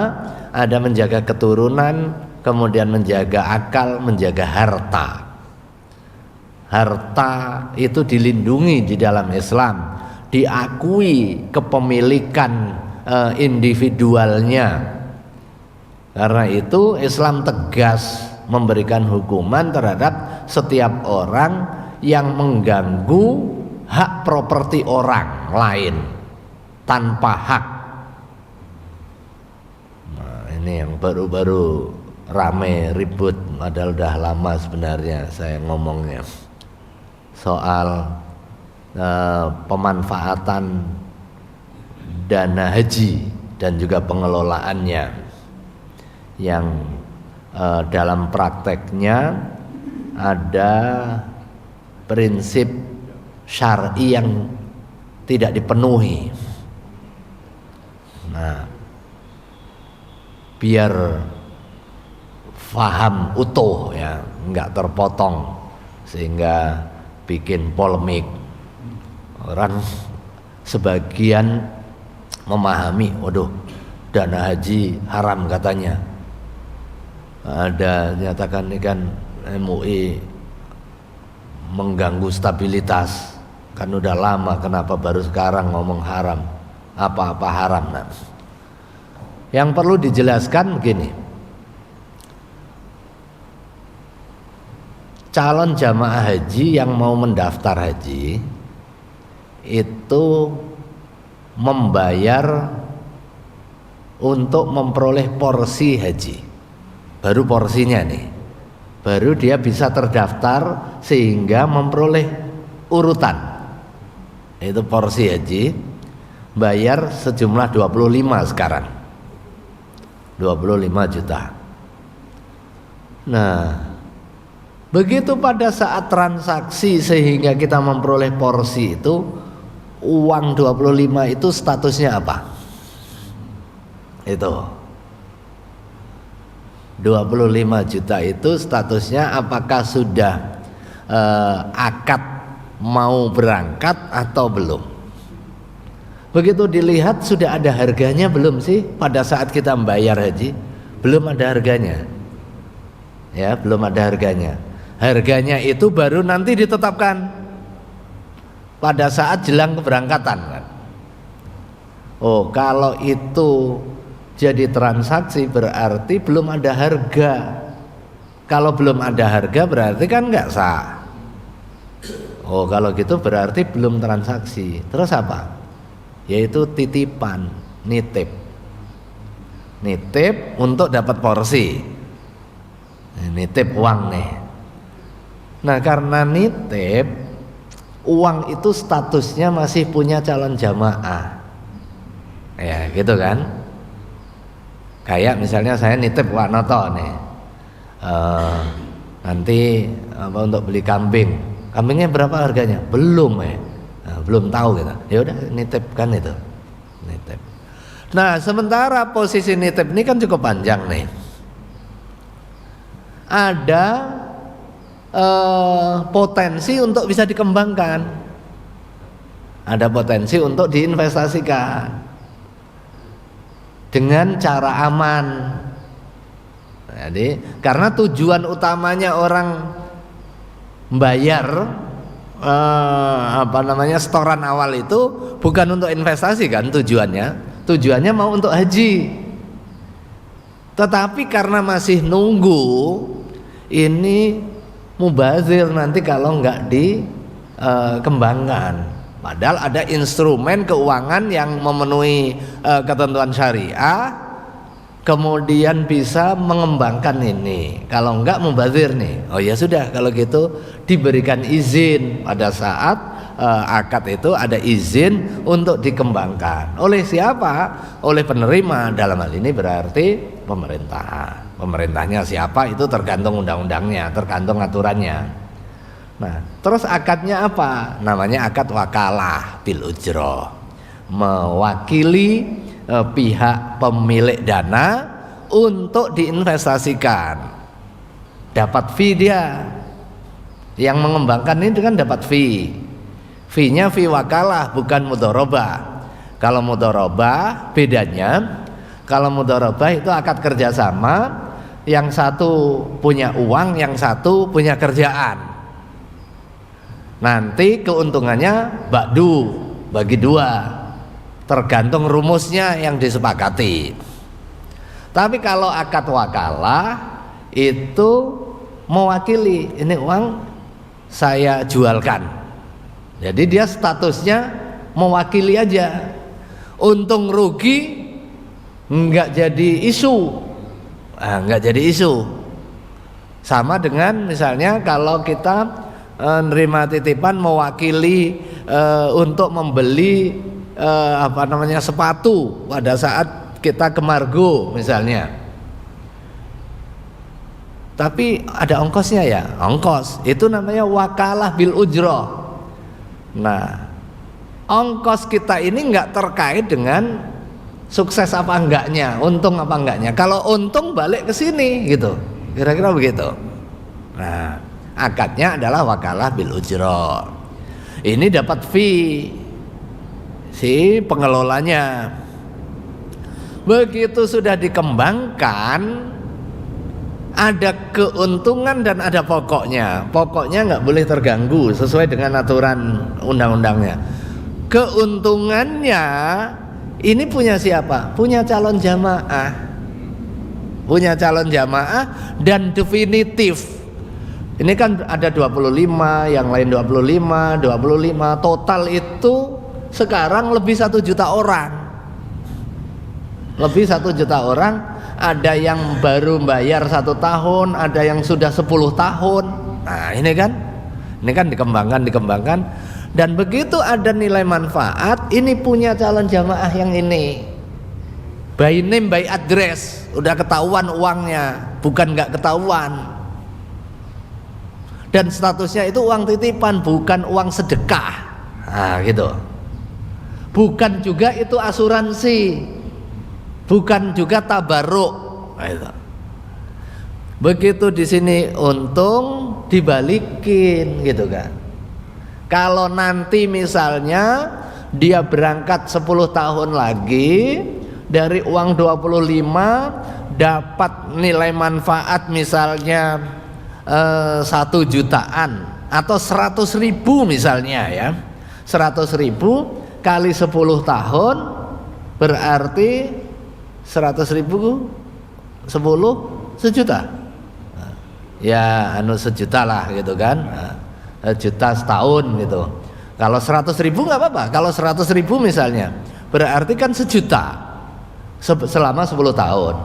[SPEAKER 2] ada menjaga keturunan, kemudian menjaga akal, menjaga harta. Harta itu dilindungi di dalam Islam, diakui kepemilikan individualnya. Karena itu Islam tegas memberikan hukuman terhadap setiap orang yang mengganggu hak properti orang lain tanpa hak. Nah, ini yang baru-baru rame ribut, padahal udah lama sebenarnya saya ngomongnya, soal pemanfaatan dana haji dan juga pengelolaannya yang dalam prakteknya ada prinsip syar'i yang tidak dipenuhi. Nah, biar faham utuh ya, enggak terpotong sehingga bikin polemik. Orang sebagian memahami, waduh, dana haji haram katanya. Ada nyatakan ini kan MUI mengganggu stabilitas. Kan udah lama, kenapa baru sekarang ngomong haram? Apa-apa haram? Nah, yang perlu dijelaskan begini. Calon jamaah haji yang mau mendaftar haji itu membayar untuk memperoleh porsi haji. Baru porsinya nih, baru dia bisa terdaftar sehingga memperoleh urutan. Itu porsi haji, bayar sejumlah 25 sekarang, 25 juta. Nah, begitu pada saat transaksi sehingga kita memperoleh porsi itu, uang 25 itu statusnya apa? Itu 25 juta itu statusnya apakah sudah akad mau berangkat atau belum? Begitu dilihat sudah ada harganya belum sih pada saat kita membayar haji? Belum ada harganya. Ya, belum ada harganya. Harganya itu baru nanti ditetapkan pada saat jelang keberangkatan kan. Oh, kalau itu jadi transaksi berarti belum ada harga. Kalau belum ada harga berarti kan nggak sah. Oh, kalau gitu berarti belum transaksi. Terus apa? Yaitu titipan, nitip. Nitip untuk dapat porsi. Nitip uang nih. Nah, karena nitip uang itu statusnya masih punya calon jamaah. Ya, gitu kan? Kayak misalnya saya nitip Wak Noto nih. Nanti untuk beli kambing. Kambingnya berapa harganya? Belum ya. Nah, belum tahu gitu. Ya udah nitip kan itu. Nitip. Nah, sementara posisi nitip ini kan cukup panjang nih. Ada potensi untuk bisa dikembangkan, ada potensi untuk diinvestasikan dengan cara aman. Jadi karena tujuan utamanya orang bayar setoran awal itu bukan untuk investasi kan, tujuannya mau untuk haji. Tetapi karena masih nunggu ini mubazir nanti kalau nggak dikembangkan. Padahal ada instrumen keuangan yang memenuhi ketentuan syariah, kemudian bisa mengembangkan ini. Kalau nggak mubazir nih, oh ya sudah kalau gitu diberikan izin pada saat akad itu ada izin untuk dikembangkan. Oleh siapa? Oleh penerima. Dalam hal ini berarti pemerintah. Pemerintahnya siapa itu tergantung undang-undangnya, tergantung aturannya. Nah, terus akadnya apa? Namanya akad wakalah bil ujroh, mewakili pihak pemilik dana untuk diinvestasikan. Dapat fee dia. Yang mengembangkan ini kan dapat fee. Fee-nya fee wakalah, bukan mudharabah. Kalau mudharabah bedanya, kalau mudharabah itu akad kerjasama, yang satu punya uang, yang satu punya kerjaan. Nanti keuntungannya bagi dua, tergantung rumusnya yang disepakati. Tapi kalau akad wakalah itu mewakili, ini uang saya jualkan. Jadi dia statusnya mewakili aja. Untung rugi nggak jadi isu. Nggak jadi isu. Sama dengan misalnya kalau kita nerima titipan mewakili untuk membeli sepatu pada saat kita ke Margo misalnya. Tapi ada ongkosnya ya, ongkos. Itu namanya wakalah bil ujroh. Nah, ongkos kita ini nggak terkait dengan sukses apa enggaknya, untung apa enggaknya. Kalau untung balik ke sini gitu, kira-kira begitu. Nah, akadnya adalah wakalah bil ujroh. Ini dapat fee si pengelolanya. Begitu sudah dikembangkan, ada keuntungan dan ada pokoknya. Pokoknya nggak boleh terganggu sesuai dengan aturan undang-undangnya. Keuntungannya ini punya siapa? Punya calon jamaah. Punya calon jamaah dan definitif. Ini kan ada 25, yang lain 25, total itu sekarang lebih 1 juta orang. Lebih 1 juta orang. Ada yang baru bayar 1 tahun, ada yang sudah 10 tahun. Nah ini kan dikembangkan. Dan begitu ada nilai manfaat, ini punya calon jamaah yang ini. By name, by address, udah ketahuan uangnya, bukan nggak ketahuan. Dan statusnya itu uang titipan, bukan uang sedekah. Nah gitu. Bukan juga itu asuransi, bukan juga tabaruk. Begitu di sini untung dibalikin gitu kan. Kalau nanti misalnya dia berangkat 10 tahun lagi, dari uang 25 dapat nilai manfaat misalnya 1 jutaan atau 100.000 misalnya ya. 100.000 kali 10 tahun berarti 100.000 10 sejuta. Ya sejuta lah gitu kan. Juta setahun gitu. Kalau 100.000 nggak apa-apa. Kalau 100.000 misalnya berarti kan sejuta selama 10 tahun.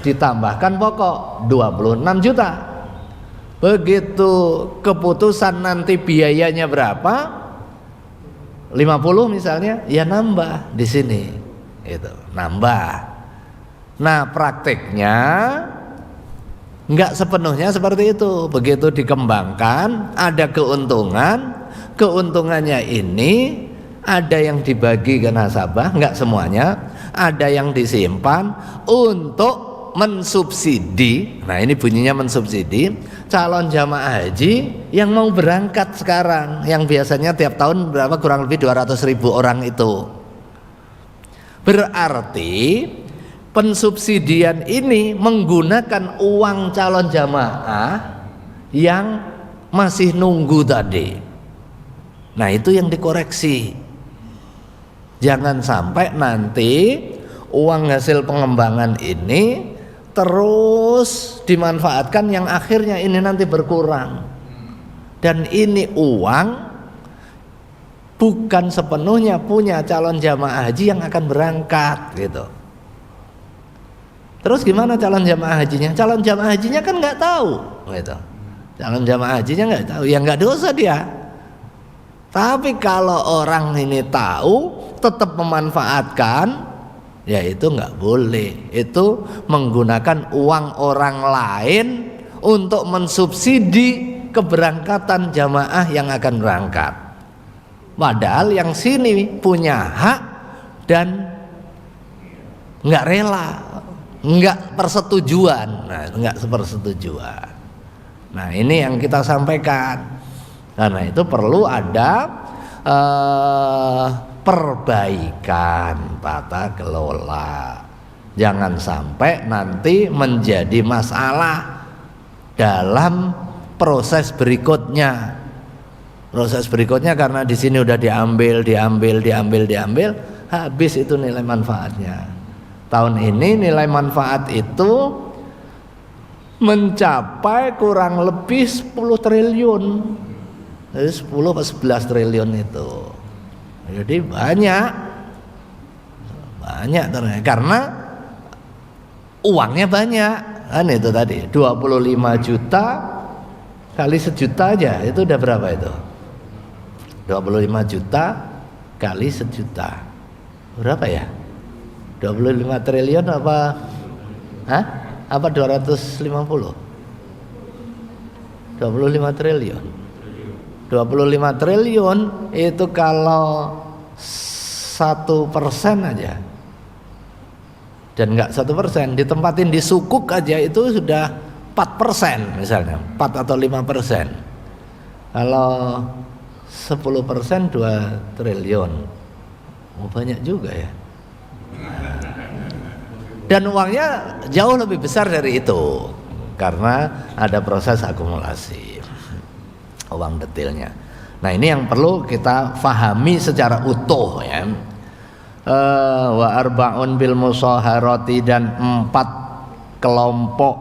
[SPEAKER 2] Ditambahkan pokok 26 juta. Begitu keputusan nanti biayanya berapa? 50 misalnya, ya nambah di sini. Itu nambah. Nah prakteknya nggak sepenuhnya seperti itu. Begitu dikembangkan ada keuntungan. Keuntungannya ini ada yang dibagi ke nasabah, nggak semuanya. Ada yang disimpan untuk mensubsidi. Nah ini bunyinya mensubsidi calon jamaah haji yang mau berangkat sekarang, yang biasanya tiap tahun berapa, kurang lebih 200.000 orang itu. Berarti pensubsidian ini menggunakan uang calon jamaah yang masih nunggu tadi. Nah itu yang dikoreksi. Jangan sampai nanti uang hasil pengembangan ini terus dimanfaatkan yang akhirnya ini nanti berkurang. Dan ini uang bukan sepenuhnya punya calon jamaah haji yang akan berangkat gitu. Terus gimana calon jamaah hajinya? Calon jamaah hajinya kan nggak tahu, gitu. Calon jamaah hajinya nggak tahu, ya nggak dosa dia. Tapi kalau orang ini tahu, tetap memanfaatkan, ya itu nggak boleh. Itu menggunakan uang orang lain untuk mensubsidi keberangkatan jamaah yang akan berangkat. Padahal yang sini punya hak dan nggak rela. Enggak persetujuan. Nah, enggak sepersetujuan. Nah, ini yang kita sampaikan. Karena itu perlu ada perbaikan tata kelola. Jangan sampai nanti menjadi masalah dalam proses berikutnya. Proses berikutnya karena di sini udah diambil, habis itu nilai manfaatnya. Tahun ini nilai manfaat itu mencapai kurang lebih 10 triliun. Jadi 10 atau 11 triliun itu. Jadi banyak ternyata, karena uangnya banyak. Kan itu tadi 25 juta kali sejuta aja itu udah berapa itu? 25 juta kali sejuta. Berapa ya? 25 triliun apa? Hah? Apa 250? 25 triliun. 25 triliun itu kalau 1% aja. Dan enggak 1%, ditempatin di sukuk aja itu sudah 4% misalnya, 4 atau 5%. Kalau 10% 2 triliun. Oh, banyak juga ya. Dan uangnya jauh lebih besar dari itu. karena ada proses akumulasi uang detailnya. Nah, ini yang perlu kita fahami secara utuh ya. Wa arba'un bil musaharati, dan 4 kelompok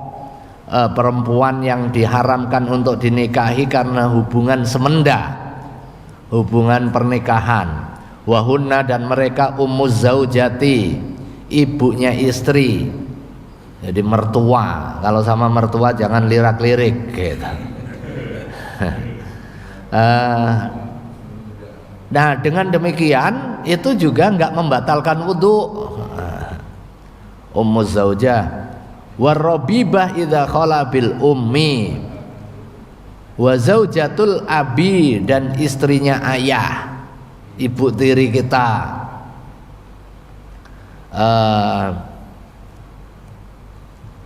[SPEAKER 2] perempuan yang diharamkan untuk dinikahi karena hubungan semenda, hubungan pernikahan. Wahunna, dan mereka ummuz zaujati, ibunya istri, jadi mertua. Kalau sama mertua jangan lirak-lirik gitu. Nah, dengan demikian itu juga enggak membatalkan wudu. Ummuz zaujah warrabibah idza khala bil ummi wa zaujatul abi, dan istrinya ayah, ibu tiri kita.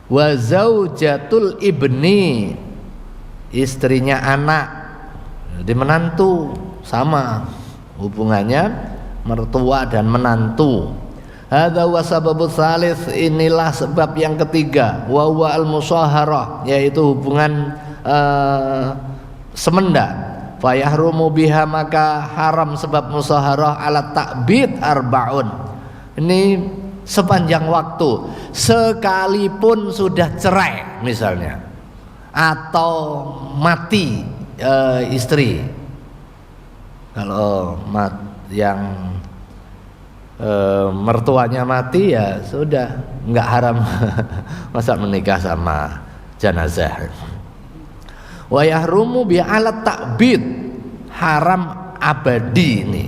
[SPEAKER 2] Wa zaujatul ibni, istrinya anak, jadi menantu, sama hubungannya mertua dan menantu. Hadza wa sababus salis, inilah sebab yang ketiga, wa huwa al musaharah, yaitu hubungan semenda. Fayahrumu biha, maka haram sebab musaharah ala ta'bid arba'un. Ini sepanjang waktu, sekalipun sudah cerai misalnya, atau mati istri. Kalau yang mertuanya mati ya sudah, nggak haram masa menikah sama jenazah. Wa yahrumu bi alat ta'bid, haram abadi ini.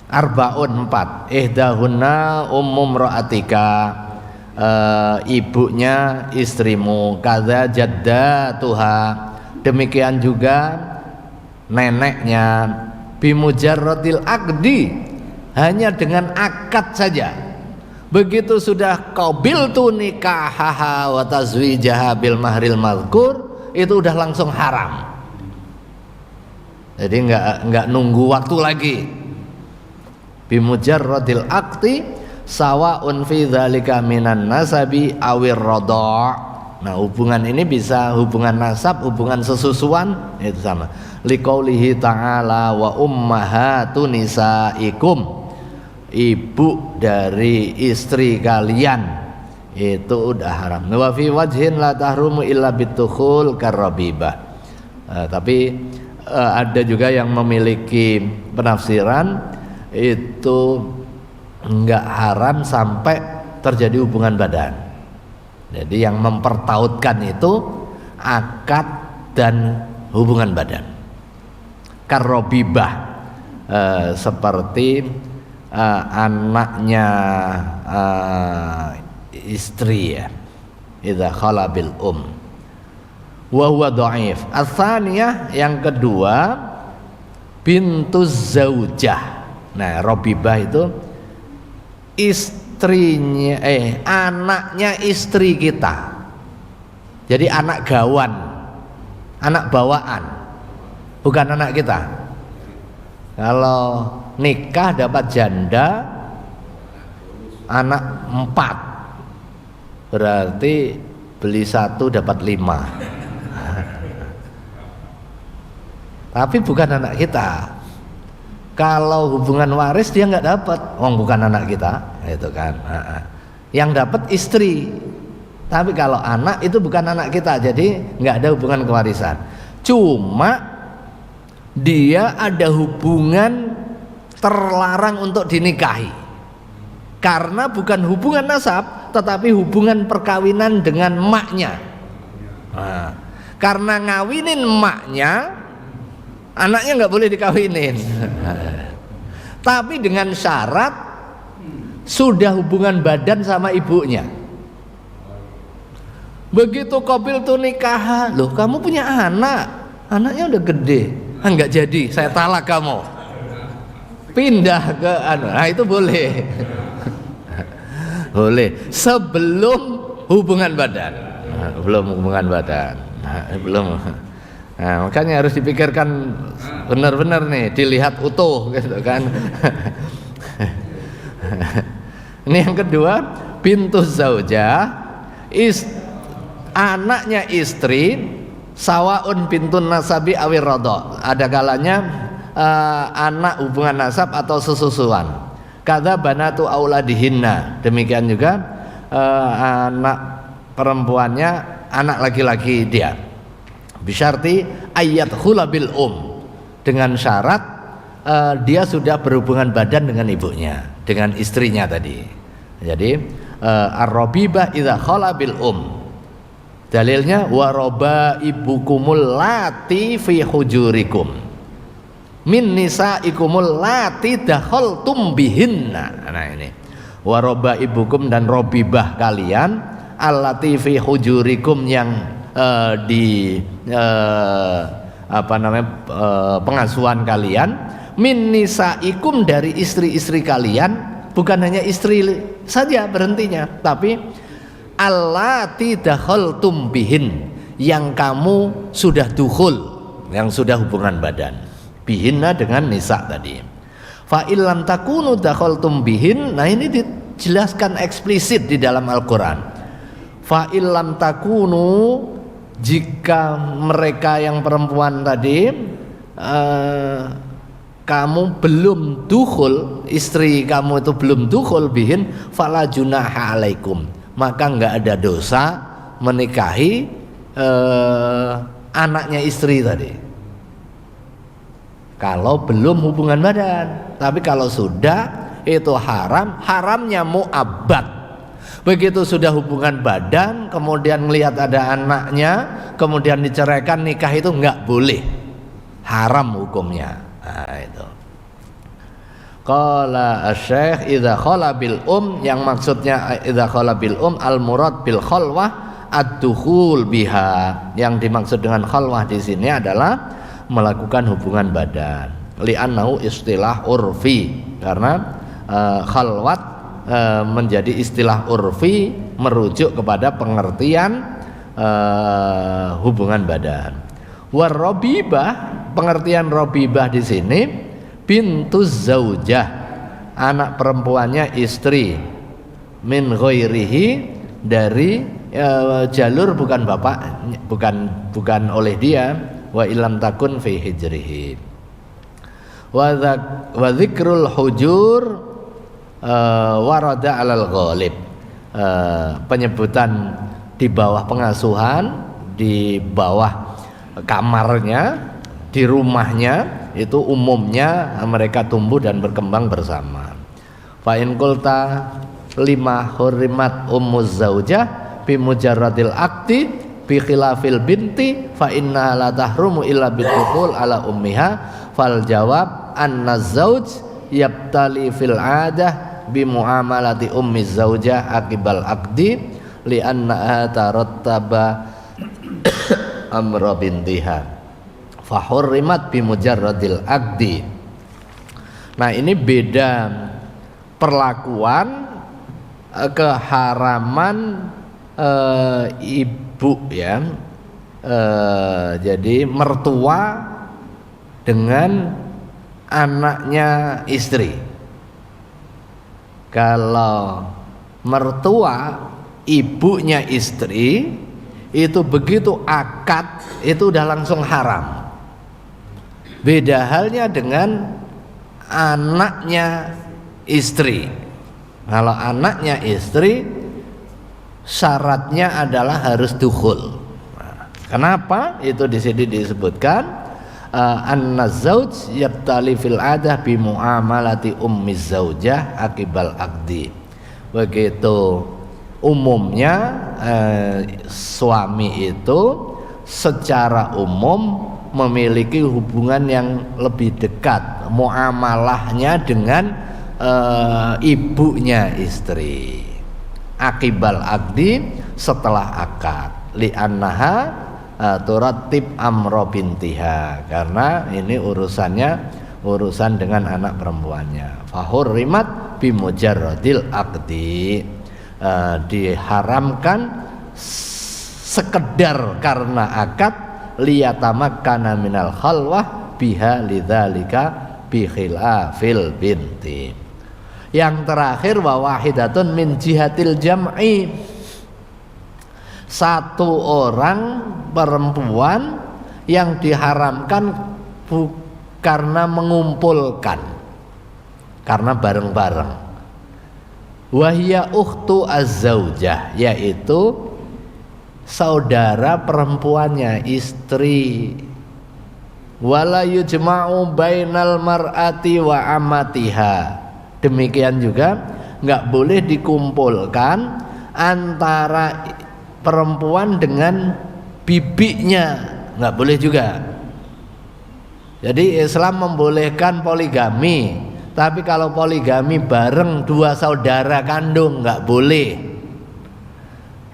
[SPEAKER 2] Arbaun 4, ihdahunna ummum ra'atika, ibunya istrimu, kadza jaddatuha, demikian juga neneknya, bimujarradil aqdi, hanya dengan akad saja. Begitu sudah qabiltu nikahaha wa tazwijaha bil mahril mazkur, itu udah langsung haram. Jadi enggak nunggu waktu lagi. Bimujarradil aqti sawaun fi dzalika minan nasabi awir radha'. Nah, hubungan ini bisa hubungan nasab, hubungan sesusuan, itu sama. Liqaulihi ta'ala wa ummahatun nisaikum, ibu dari istri kalian itu udah haram. Wa fi wajhin la tahrumu illa bitukhul karrabibah. Tapi ada juga yang memiliki penafsiran itu enggak haram sampai terjadi hubungan badan. Jadi yang mempertautkan itu akad dan hubungan badan. Karrabibah, seperti anaknya istri ya, idza khala bil wa huwa dhaif. Ats-tsaniyah, yang kedua, bintuz zaujah. Nah, rabibah itu istrinya anaknya istri kita. Jadi anak gawan, anak bawaan, bukan anak kita. Kalau nikah dapat janda anak 4, berarti beli 1 dapat 5. Tapi bukan anak kita. Kalau hubungan waris dia nggak dapat, bukan anak kita, itu kan. Yang dapat istri. Tapi kalau anak itu bukan anak kita, jadi nggak ada hubungan kewarisan. Cuma dia ada hubungan terlarang untuk dinikahi, karena bukan hubungan nasab, tetapi hubungan perkawinan dengan emaknya. Karena ngawinin emaknya, anaknya nggak boleh dikawinin. Tapi dengan syarat sudah hubungan badan sama ibunya. Begitu qabiltu nikah, loh kamu punya anak, anaknya udah gede, nggak jadi, saya talak kamu, pindah ke nah itu boleh. Boleh sebelum hubungan badan, belum hubungan badan, belum. Nah, makanya harus dipikirkan benar-benar nih, dilihat utuh gitu kan. Ini yang kedua, bintu zaujah, anaknya istri sawaun bintun nasabi awir radha, ada kalanya anak hubungan nasab atau sesusuan. Kadza banatu auladihinna, demikian juga anak perempuannya anak laki-laki dia. Bisyarti ayat khulabil dengan syarat dia sudah berhubungan badan dengan ibunya, dengan istrinya tadi. Jadi ar-rabibah idza khala bil dalilnya waroba ibukumul lati fi hujurikum min nisaikumul lati dakhaltum bihinna. Nah ini waroba ibukum, dan robibah kalian allati fi hujurikum yang di pengasuhan kalian, min nisaikum dari istri-istri kalian. Bukan hanya istri saja berhentinya, tapi allati dakhaltum bihin, yang kamu sudah dukhul, yang sudah hubungan badan. Bihinna dengan nisa tadi. Fa illam takunu dakhaltum bihin, nah ini dijelaskan eksplisit di dalam Al-Qur'an. Fa illam takunu, jika mereka yang perempuan tadi kamu belum dukhul, istri kamu itu belum dukhul bihin, fala junaha alaikum, maka enggak ada dosa menikahi anaknya istri tadi kalau belum hubungan badan. Tapi kalau sudah, itu haram, haramnya mu'abbad. Begitu sudah hubungan badan, kemudian melihat ada anaknya, kemudian diceraikan, nikah itu enggak boleh, haram hukumnya. Nah, itu. Qala asy-syekh idza khala bil yang maksudnya idza khala bil al murad bil khalwah ad-dukhul biha. Yang dimaksud dengan khalwah di sini adalah melakukan hubungan badan. Li'annahu istilah urfi, karena khalwat menjadi istilah urfi merujuk kepada pengertian hubungan badan. Warrobibah, pengertian robibah di sini bintuz zaujah, anak perempuannya istri, min ghairihi, dari jalur bukan bapak, bukan oleh dia, wa ilam takun fi hijrihi. Wa dzikrul hujur warada alal ghalib, penyebutan di bawah pengasuhan, di bawah kamarnya, di rumahnya, itu umumnya mereka tumbuh dan berkembang bersama. Fa in qulta lima hurrimat ummuz zaujah bi mujarradil aqdi bi khilafil binti fa inna la tahrumu illa bidukhul ala ummiha, fal jawab anna zauj yabtali fil adah bi muamalati ummiz zaujah akibal aqdi li anna tarattaba amra bintiha fa hurrimat bi mujarradil aqdi. Nah, ini beda perlakuan keharaman ibu ya. Jadi mertua dengan anaknya istri. Kalau mertua ibunya istri itu begitu akad itu udah langsung haram. Beda halnya dengan anaknya istri. Kalau anaknya istri syaratnya adalah harus dukhul. Nah, kenapa? Itu di sini disebutkan anna zauj yabtali fil adah bi muamalati ummiz zaujah akibal aqdi. Begitu umumnya suami itu secara umum memiliki hubungan yang lebih dekat muamalahnya dengan ibunya istri akibal aqdi, setelah akad, li'annaha turattib amro bintiha, karena ini urusan dengan anak perempuannya. Fahurrimat bimujarradil aqdi, diharamkan sekedar karena akad, liyatamakkana minal khalwah biha lidzalika bi khilafil binti. Yang terakhir wa wahidatun min jihatil jam'i, Satu orang perempuan yang diharamkan karena mengumpulkan, karena bareng-bareng. Wahya ukhtu az-zaujah, yaitu saudara perempuannya, istri. Wala yujma'u bainal mar'ati wa amatiha. Demikian juga nggak boleh dikumpulkan antara perempuan dengan bibinya, nggak boleh juga. Jadi Islam membolehkan poligami, tapi kalau poligami bareng dua saudara kandung nggak boleh.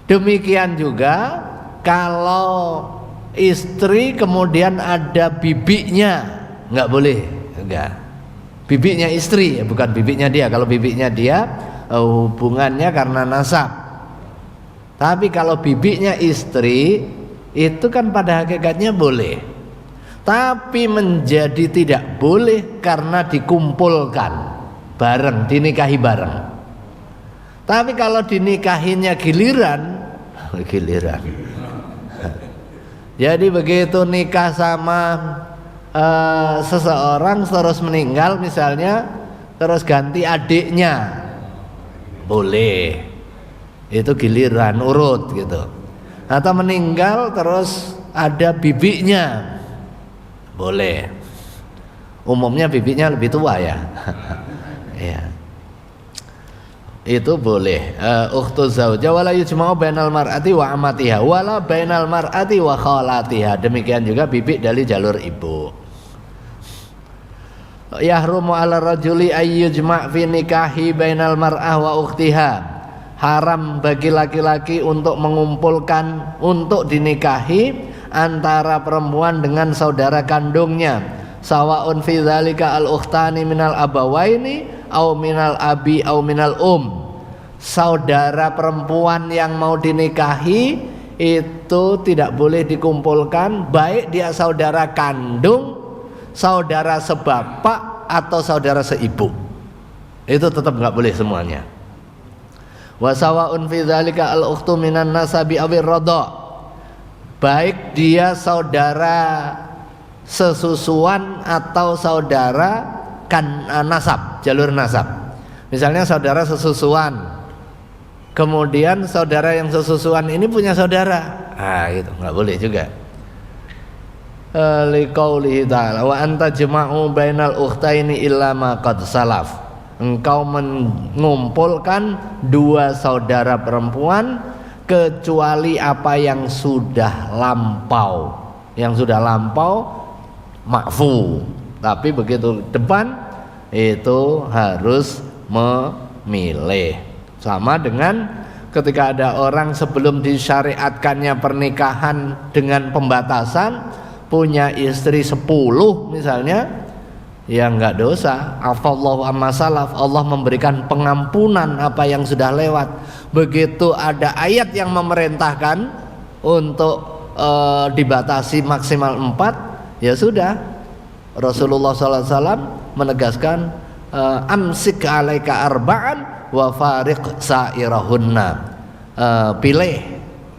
[SPEAKER 2] Demikian juga kalau istri kemudian ada bibinya, nggak boleh, enggak. Bibinya istri, bukan bibinya dia. Kalau bibinya dia hubungannya karena nasab. Tapi kalau bibinya istri itu kan pada hakikatnya boleh. Tapi menjadi tidak boleh karena dikumpulkan bareng, dinikahi bareng. Tapi kalau dinikahinya giliran. Jadi begitu nikah sama seseorang terus meninggal misalnya, terus ganti adiknya, boleh. Itu giliran, urut gitu. Atau meninggal terus ada bibinya, boleh. Umumnya bibinya lebih tua ya. Ya. Itu boleh. Ukhtu zaujah wala yujma'u bainal mar'ati wa amatiha wala bainal mar'ati wa khalatiha. Demikian juga bibi dari jalur ibu. Yahrumu 'ala rajuli ay yujma' fi nikahi bainal mar'ah wa ukhtiha. Haram bagi laki-laki untuk mengumpulkan, untuk dinikahi antara perempuan dengan saudara kandungnya. Sawa'un fi dzalika al-ukhtani minal abawaini au minal abi au minal Saudara perempuan yang mau dinikahi itu tidak boleh dikumpulkan, baik dia saudara kandung, saudara sebapak atau saudara seibu. Itu tetap nggak boleh semuanya. Wa sawa'un fi dzalika al-ukhtu minan nasabi awir radha. Baik dia saudara sesusuan atau saudara kan nasab, jalur nasab. Misalnya saudara sesusuan, kemudian saudara yang sesusuan ini punya saudara, itu nggak boleh juga. Liqaulihi ta'ala wa anta jama'u bainal ukhtaini illa ma qad salaf. Engkau mengumpulkan dua saudara perempuan kecuali apa yang sudah lampau. Yang sudah lampau ma'fu. Tapi begitu depan itu harus memilih. Sama dengan ketika ada orang sebelum disyariatkannya pernikahan dengan pembatasan, punya istri 10 misalnya, ya enggak dosa. Afallahu amma salaf, Allah memberikan pengampunan apa yang sudah lewat. Begitu ada ayat yang memerintahkan untuk dibatasi maksimal 4, ya sudah. Rasulullah SAW menegaskan amsik alaika arba'an wa fariq sa'irahunna. Pilih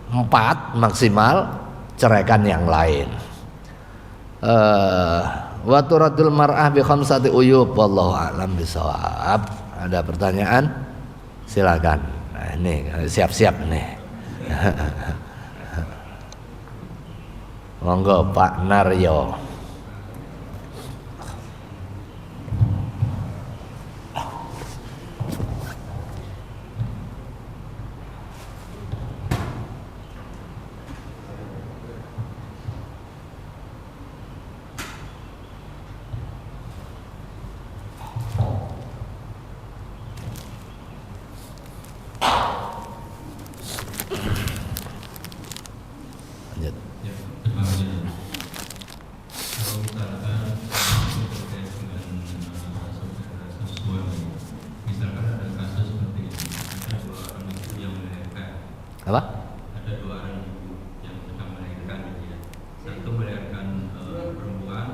[SPEAKER 2] 4 maksimal, ceraikan yang lain. Wa turadul mar'ah bi khamsati uyub wallahu a'lam bisawab. Ada pertanyaan? Silakan. Nah, ini siap-siap nih. Monggo Pak Naryo. Apa?
[SPEAKER 3] Ada 2 orang ibu yang sedang melahirkan, ya. Satu melahirkan perempuan,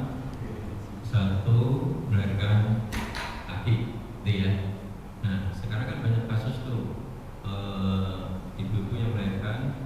[SPEAKER 3] satu melahirkan laki, ya. Nah, sekarang kan banyak kasus tuh ibu-ibu yang melahirkan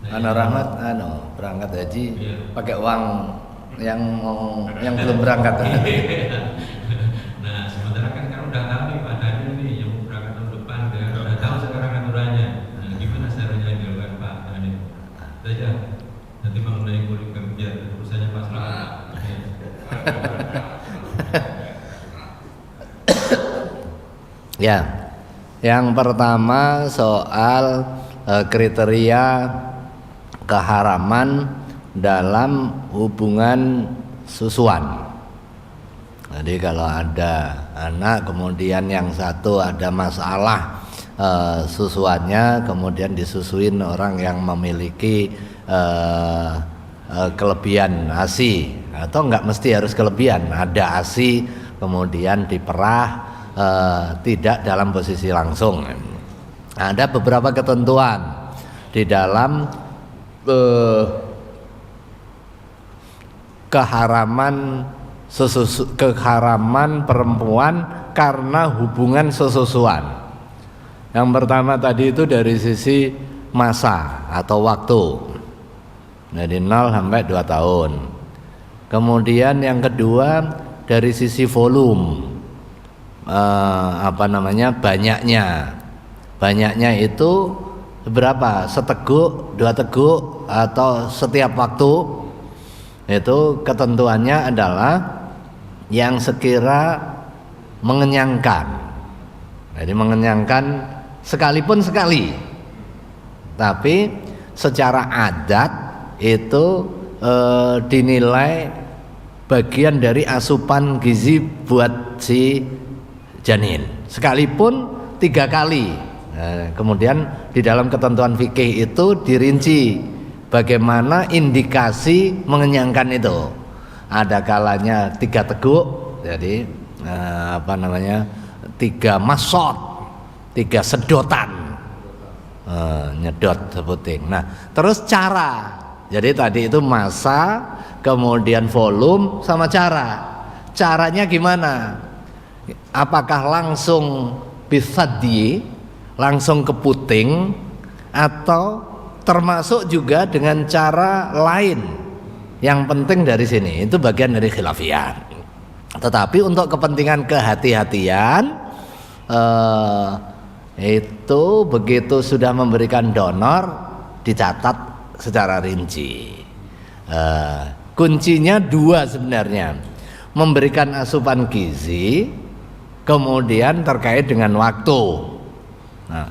[SPEAKER 2] Ana Rahmat berangkat haji pakai uang yang belum berangkat.
[SPEAKER 3] Nah, sementara kan udah tahu nih Pak Daniel nih yang mau berangkat tahun depan, udah tahu sekarang aturannya. Nah, gimana caranya dilakukan Pak Daniel? Saja nanti mengenai kurikulum biar urusannya Pak Selamat.
[SPEAKER 2] Ya, yang pertama soal kriteria keharaman dalam hubungan susuan. Jadi kalau ada anak kemudian yang satu ada masalah susuannya, kemudian disusuin orang yang memiliki kelebihan ASI, atau enggak mesti harus kelebihan, ada ASI kemudian diperah tidak dalam posisi langsung. Ada beberapa ketentuan di dalam keharaman perempuan karena hubungan sesusuan. Yang pertama tadi itu dari sisi masa atau waktu, dari 0 sampai 2 tahun. Kemudian yang kedua dari sisi volume, banyaknya itu berapa, seteguk, 2 teguk, atau setiap waktu. Itu ketentuannya adalah yang sekira mengenyangkan. Jadi mengenyangkan sekalipun sekali, tapi secara adat itu dinilai bagian dari asupan gizi buat si janin, sekalipun 3 kali. Kemudian di dalam ketentuan fikih itu dirinci bagaimana indikasi mengenyangkan itu. Ada kalanya 3 teguk, jadi 3 masot, 3 sedotan, nyedot sebuting. Nah, terus cara. Jadi tadi itu masa, kemudian volume sama cara. Caranya gimana? Apakah langsung bisadyi, langsung ke puting, atau termasuk juga dengan cara lain? Yang penting dari sini itu bagian dari khilafiyah. Tetapi untuk kepentingan kehati-hatian, itu begitu sudah memberikan donor dicatat secara rinci. Kuncinya 2 sebenarnya, memberikan asupan gizi, kemudian terkait dengan waktu. Nah,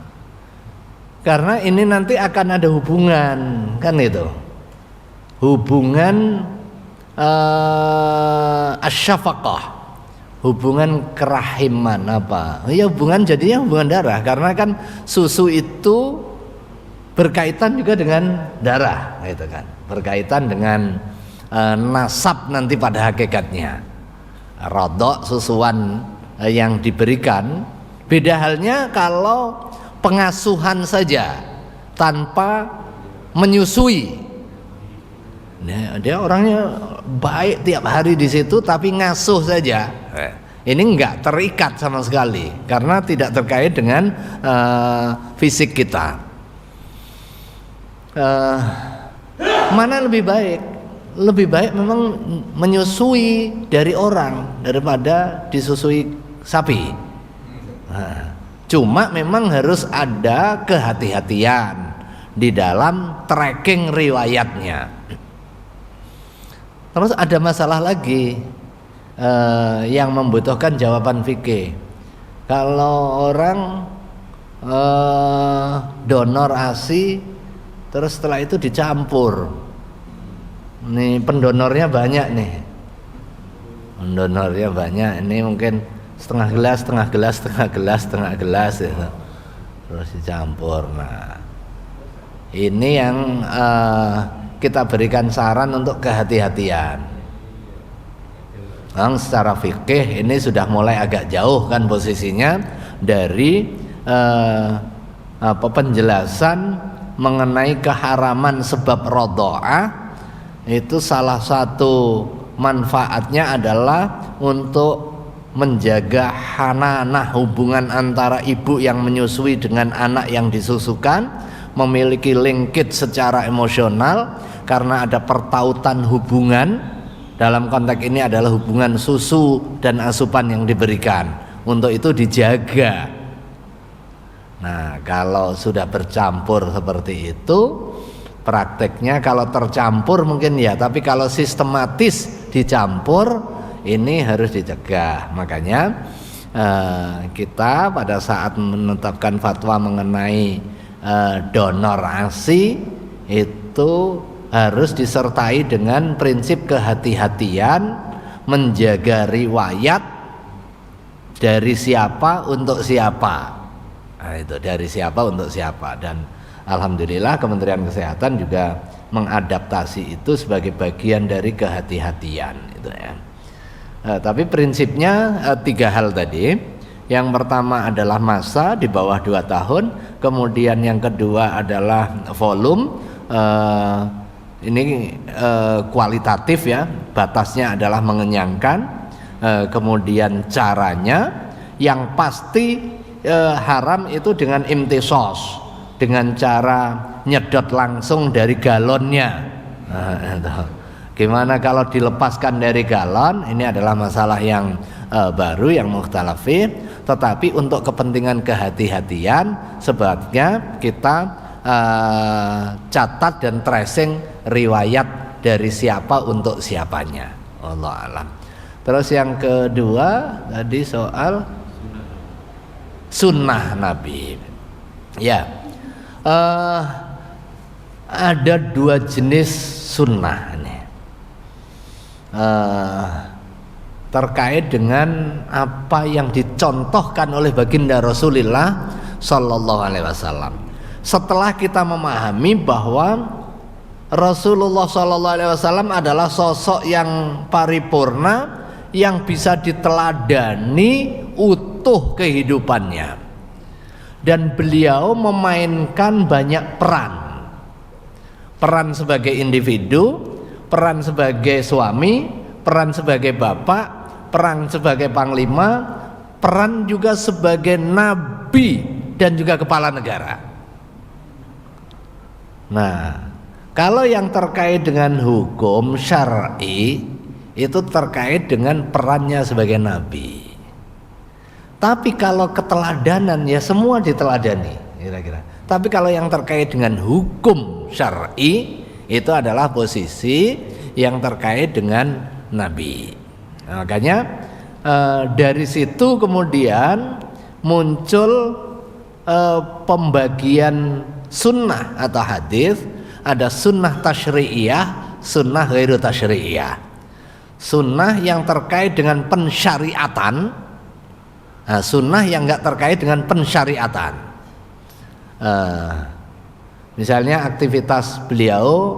[SPEAKER 2] karena ini nanti akan ada hubungan, kan itu, hubungan asyafaqah, hubungan kerahiman apa? Ya hubungan, jadinya hubungan darah, karena kan susu itu berkaitan juga dengan darah, gitu kan, berkaitan dengan nasab nanti pada hakikatnya. Rodok, susuan yang diberikan. Beda halnya kalau pengasuhan saja tanpa menyusui. Nah, dia orangnya baik tiap hari di situ tapi ngasuh saja. Ini enggak terikat sama sekali karena tidak terkait dengan fisik kita. Mana lebih baik? Lebih baik memang menyusui dari orang daripada disusui sapi. Cuma memang harus ada kehati-hatian di dalam tracking riwayatnya. Terus ada masalah lagi yang membutuhkan jawaban fikih. Kalau orang donor ASI terus setelah itu dicampur, nih pendonornya banyak nih, pendonornya banyak, ini mungkin setengah gelas gitu. Terus dicampur. Nah, ini yang kita berikan saran untuk kehati-hatian. Secara fikih ini sudah mulai agak jauh kan posisinya dari penjelasan mengenai keharaman sebab rodho'ah. Itu salah satu manfaatnya adalah untuk menjaga hananah, hubungan antara ibu yang menyusui dengan anak yang disusukan, memiliki linkage secara emosional karena ada pertautan hubungan. Dalam konteks ini adalah hubungan susu dan asupan yang diberikan. Untuk itu dijaga. Nah, kalau sudah bercampur seperti itu, prakteknya kalau tercampur mungkin ya, tapi kalau sistematis dicampur ini harus dicegah. Makanya kita pada saat menetapkan fatwa mengenai donor ASI itu harus disertai dengan prinsip kehati-hatian, menjaga riwayat dari siapa untuk siapa. Nah, itu dari siapa untuk siapa. Dan alhamdulillah Kementerian Kesehatan juga mengadaptasi itu sebagai bagian dari kehati-hatian itu ya. Tapi prinsipnya 3 hal tadi. Yang pertama adalah masa di bawah 2 tahun, kemudian yang kedua adalah volume, ini kualitatif ya, batasnya adalah mengenyangkan, kemudian caranya yang pasti haram itu dengan imtisos, dengan cara nyedot langsung dari galonnya. Gimana kalau dilepaskan dari galon? Ini adalah masalah yang baru, yang mukhtalafin. Tetapi untuk kepentingan kehati-hatian, sebaiknya kita catat dan tracing riwayat dari siapa untuk siapanya. Wallahu a'lam. Terus yang kedua tadi soal sunnah Nabi. Ya, ada 2 jenis sunnah nih. Terkait dengan apa yang dicontohkan oleh baginda Rasulullah Sallallahu Alaihi Wasallam. Setelah kita memahami bahwa Rasulullah Sallallahu Alaihi Wasallam adalah sosok yang paripurna, yang bisa diteladani utuh kehidupannya, dan beliau memainkan banyak peran sebagai individu, peran sebagai suami, peran sebagai bapak, peran sebagai panglima, peran juga sebagai nabi dan juga kepala negara. Nah, kalau yang terkait dengan hukum syar'i itu terkait dengan perannya sebagai nabi. Tapi kalau keteladanan ya semua diteladani kira-kira. Tapi kalau yang terkait dengan hukum syar'i itu adalah posisi yang terkait dengan nabi. Nah, makanya dari situ kemudian muncul pembagian sunnah atau hadis. Ada sunnah tasyri'iyah, sunnah ghairu tasyri'iyah. Sunnah yang terkait dengan pensyariatan, sunnah yang enggak terkait dengan pensyariatan. Misalnya aktivitas beliau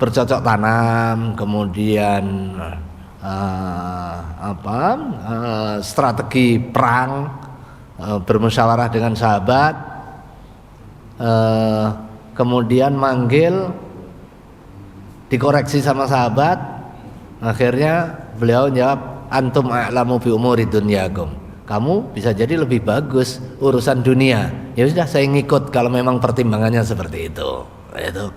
[SPEAKER 2] bercocok tanam, kemudian strategi perang, bermusyawarah dengan sahabat, kemudian manggil, dikoreksi sama sahabat, akhirnya beliau jawab, antum a'lamu bi umuri dunyakum. Kamu bisa jadi lebih bagus urusan dunia. Ya sudah, saya ngikut kalau memang pertimbangannya seperti itu. Itu.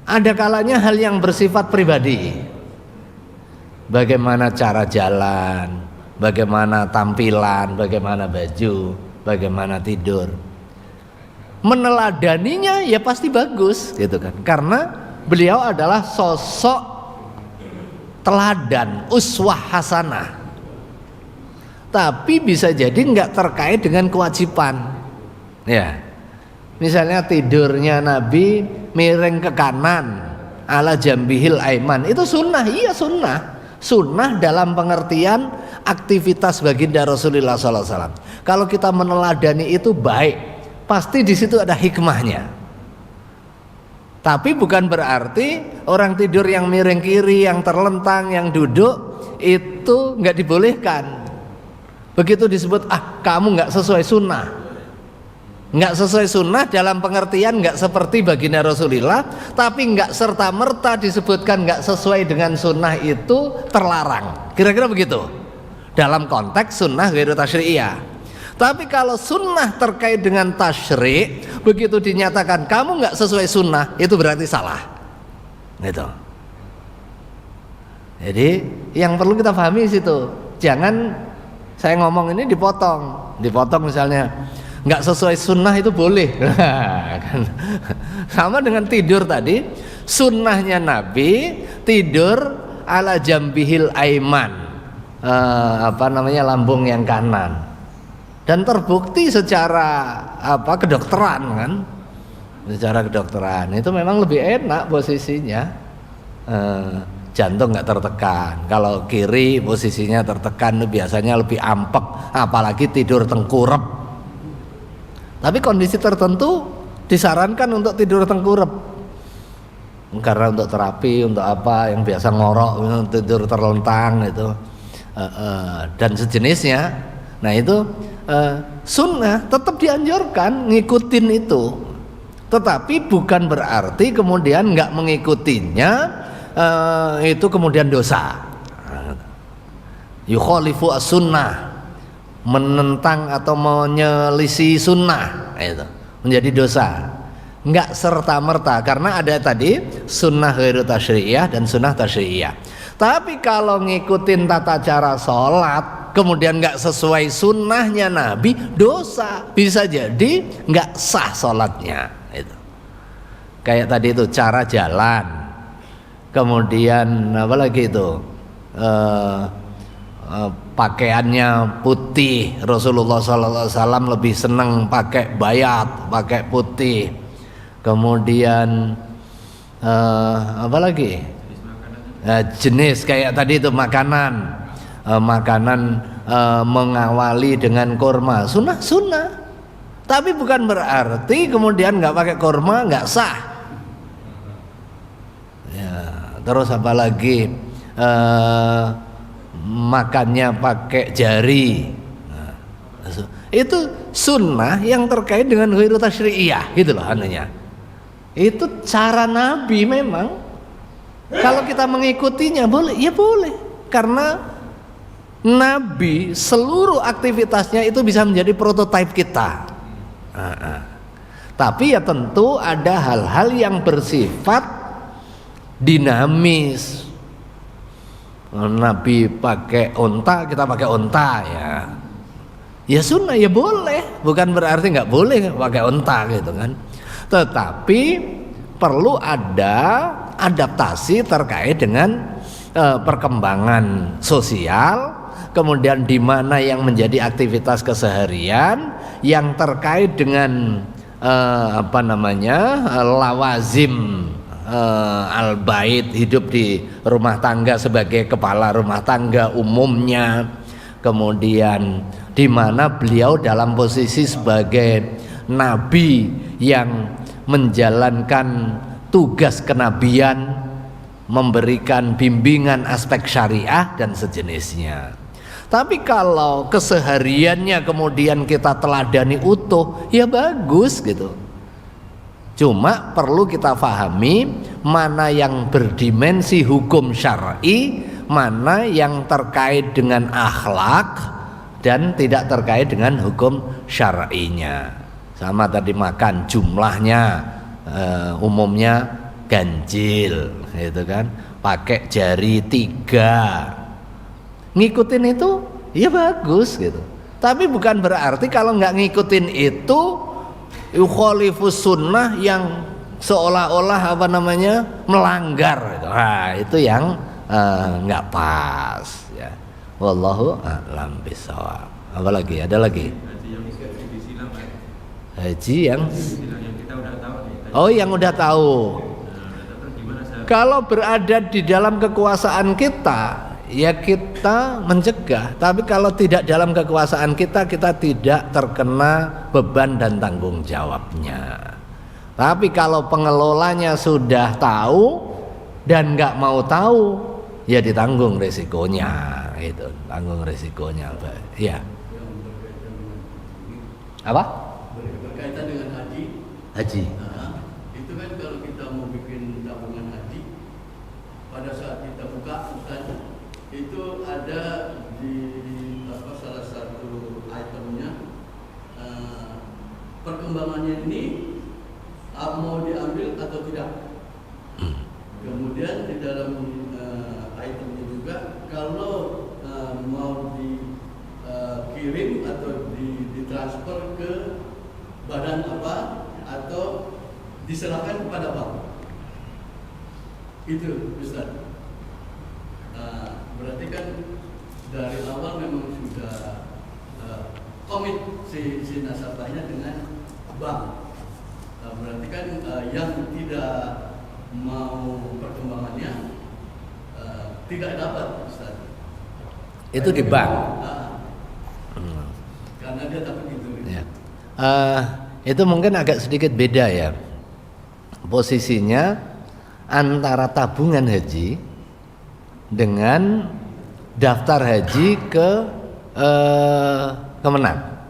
[SPEAKER 2] Ada kalanya hal yang bersifat pribadi. Bagaimana cara jalan, bagaimana tampilan, bagaimana baju, bagaimana tidur. Meneladaninya ya pasti bagus gitu kan. Karena beliau adalah sosok teladan, uswah hasanah. Tapi bisa jadi nggak terkait dengan kewajiban. Ya, misalnya tidurnya Nabi miring ke kanan, ala jambihil aiman, itu sunnah. Iya sunnah. Sunnah dalam pengertian aktivitas baginda Rasulullah SAW. Kalau kita meneladani itu baik, pasti di situ ada hikmahnya. Tapi bukan berarti orang tidur yang miring kiri, yang terlentang, yang duduk itu nggak dibolehkan. Begitu disebut kamu nggak sesuai sunnah. Nggak sesuai sunnah dalam pengertian nggak seperti baginda Rasulullah, tapi nggak serta merta disebutkan nggak sesuai dengan sunnah itu terlarang. Kira-kira begitu. dalam konteks sunnah ghairu tasyri'iyah. Tapi kalau sunnah terkait dengan tasyri', begitu dinyatakan kamu nggak sesuai sunnah, itu berarti salah. Gitu. Jadi yang perlu kita pahami situ. Jangan saya ngomong ini dipotong misalnya nggak sesuai sunnah itu boleh. Sama dengan tidur tadi, sunnahnya Nabi tidur ala jambihil aiman, lambung yang kanan, dan terbukti secara kedokteran kan, secara kedokteran itu memang lebih enak posisinya, jantung nggak tertekan. Kalau kiri posisinya tertekan biasanya lebih ampek, apalagi tidur tengkurap. Tapi kondisi tertentu disarankan untuk tidur tengkurap. Karena untuk terapi, untuk apa yang biasa ngorok, tidur terlentang itu dan sejenisnya. Nah itu sunnah tetap dianjurkan ngikutin itu, tetapi bukan berarti kemudian nggak mengikutinya itu kemudian dosa. Yukhalifu as-sunnah, menentang atau menyelisih sunnah, itu menjadi dosa. Enggak serta-merta, karena ada tadi sunnah ghairu tasyri'iyah dan sunnah tasyri'iyah. Tapi kalau ngikutin tata cara sholat kemudian enggak sesuai sunnahnya Nabi, dosa, bisa jadi enggak sah sholatnya. Itu kayak tadi itu cara jalan, kemudian apa lagi itu pakaiannya putih. Rasulullah SAW lebih senang pakai bayat, pakai putih. Kemudian apa lagi? Jenis kayak tadi itu makanan, mengawali dengan kurma, sunnah. Tapi bukan berarti kemudian nggak pakai kurma nggak sah. Ya, terus apa lagi? Makannya pakai jari. Nah, itu sunnah yang terkait dengan ghairu tasyri'iyah gitu loh anunya. Itu cara Nabi memang. Kalau kita mengikutinya boleh, ya boleh. Karena Nabi seluruh aktivitasnya itu bisa menjadi prototipe kita. Tapi ya tentu ada hal-hal yang bersifat dinamis. Nabi pakai unta, kita pakai unta ya. Ya sunnah, ya boleh. Bukan berarti nggak boleh pakai unta gitu kan. Tetapi perlu ada adaptasi terkait dengan perkembangan sosial, kemudian di mana yang menjadi aktivitas keseharian yang terkait dengan lawazim al-bait, hidup di rumah tangga sebagai kepala rumah tangga umumnya, kemudian di mana beliau dalam posisi sebagai nabi yang menjalankan tugas kenabian, memberikan bimbingan aspek syariah dan sejenisnya. Tapi kalau kesehariannya kemudian kita teladani utuh, ya bagus gitu. Cuma perlu kita pahami mana yang berdimensi hukum syar'i, mana yang terkait dengan akhlak dan tidak terkait dengan hukum syar'inya. Sama tadi makan, jumlahnya umumnya ganjil gitu kan, pakai jari 3, ngikutin itu ya bagus gitu. Tapi bukan berarti kalau nggak ngikutin itu yukhalifus sunnah yang seolah-olah melanggar gitu. Nah, itu yang nggak pas ya. Wallahu a'lam bishawab. Apa lagi? Ada lagi? Haji yang yang udah tahu. Kalau berada di dalam kekuasaan kita, ya kita mencegah. Tapi kalau tidak dalam kekuasaan kita, kita tidak terkena beban dan tanggung jawabnya. Tapi kalau pengelolanya sudah tahu dan nggak mau tahu, ya ditanggung resikonya. Itu tanggung resikonya, ya. Apa?
[SPEAKER 4] Berkaitan dengan haji.
[SPEAKER 2] Haji.
[SPEAKER 4] Nah, itu kan kalau kita mau bikin tabungan haji, pada saat kita buka, Ustaz, itu ada di salah satu itemnya perkembangannya ini mau diambil atau tidak. Kemudian di dalam itemnya juga kalau mau dikirim atau ditransfer ke badan apa atau diserahkan kepada bank. Itu Ustaz. Berarti kan dari awal memang sudah komit si nasabahnya dengan bank. Berarti kan yang tidak mau perkembangannya tidak dapat Ustaz.
[SPEAKER 2] Itu di bank.
[SPEAKER 4] Karena dia takut gitu.
[SPEAKER 2] Ya. Itu mungkin agak sedikit beda ya posisinya antara tabungan haji dengan daftar haji ke Kemenang.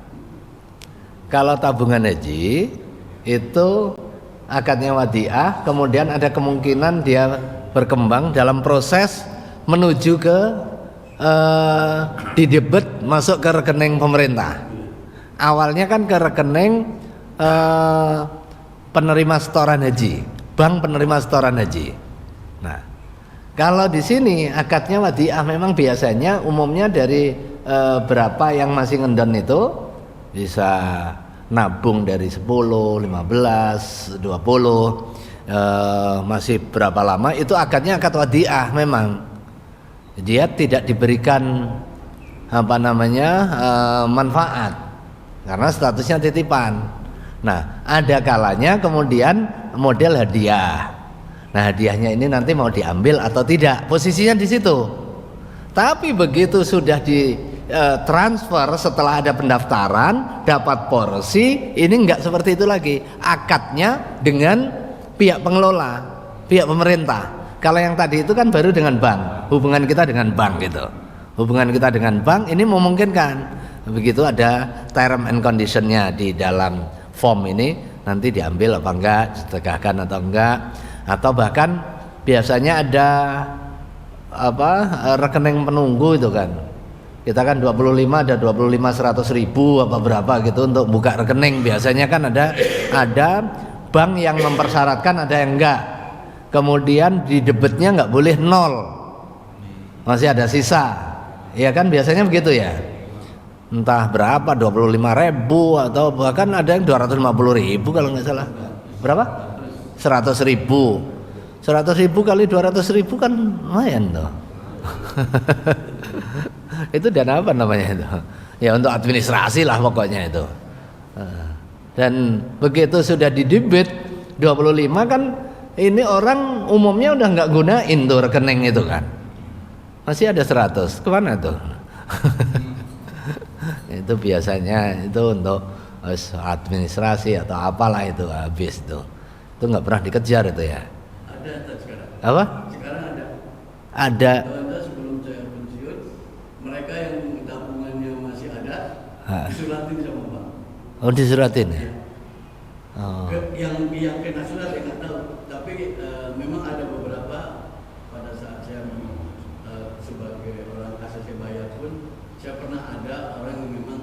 [SPEAKER 2] Kalau tabungan haji itu akadnya wadiah, kemudian ada kemungkinan dia berkembang dalam proses menuju ke didebet masuk ke rekening pemerintah. Awalnya kan ke rekening penerima setoran haji, bank penerima setoran haji. Nah, kalau di sini akadnya wadiah memang biasanya umumnya dari berapa yang masih ngendon itu bisa nabung dari 10, 15, 20 masih berapa lama itu akadnya akad wadiah memang. Dia tidak diberikan manfaat karena statusnya titipan. Nah, ada kalanya kemudian model hadiah. Nah, hadiahnya ini nanti mau diambil atau tidak, posisinya di situ. Tapi begitu sudah di transfer setelah ada pendaftaran, dapat porsi, ini enggak seperti itu lagi. Akadnya dengan pihak pengelola, pihak pemerintah. Kalau yang tadi itu kan baru dengan bank, hubungan kita dengan bank gitu. Hubungan kita dengan bank ini memungkinkan. Begitu ada term and conditionnya di dalam form ini, nanti diambil apa enggak, disedekahkan atau enggak, atau bahkan biasanya ada rekening penunggu itu kan. Kita kan 25 ada 25 100.000 apa berapa gitu untuk buka rekening. Biasanya kan ada bank yang mempersyaratkan, ada yang enggak. Kemudian di debitnya enggak boleh 0. Masih ada sisa. Ya kan biasanya begitu ya. Entah berapa 25.000 atau bahkan ada yang 250.000 kalau nggak salah. Berapa? 100.000. 100.000 kali 200.000 kan lumayan tuh. Itu dana apa namanya itu? Ya untuk administrasi lah pokoknya itu. Dan begitu sudah didebit 25 kan ini orang umumnya udah nggak gunain tuh rekening itu kan. Masih ada 100. Kemana tuh? Itu biasanya itu untuk administrasi atau apalah itu habis tuh. Itu nggak pernah dikejar itu ya.
[SPEAKER 4] Ada sekarang.
[SPEAKER 2] Apa?
[SPEAKER 4] Sekarang ada.
[SPEAKER 2] Ada.
[SPEAKER 4] Sebelum saya pensiun, mereka yang tabungannya masih ada, disuratin sama bank.
[SPEAKER 2] Oh disuratin ya. Oh.
[SPEAKER 4] Yang kena surat saya nggak tahu, tapi memang ada beberapa pada saat saya sebagai orang asasi bayar pun saya pernah ada orang yang memang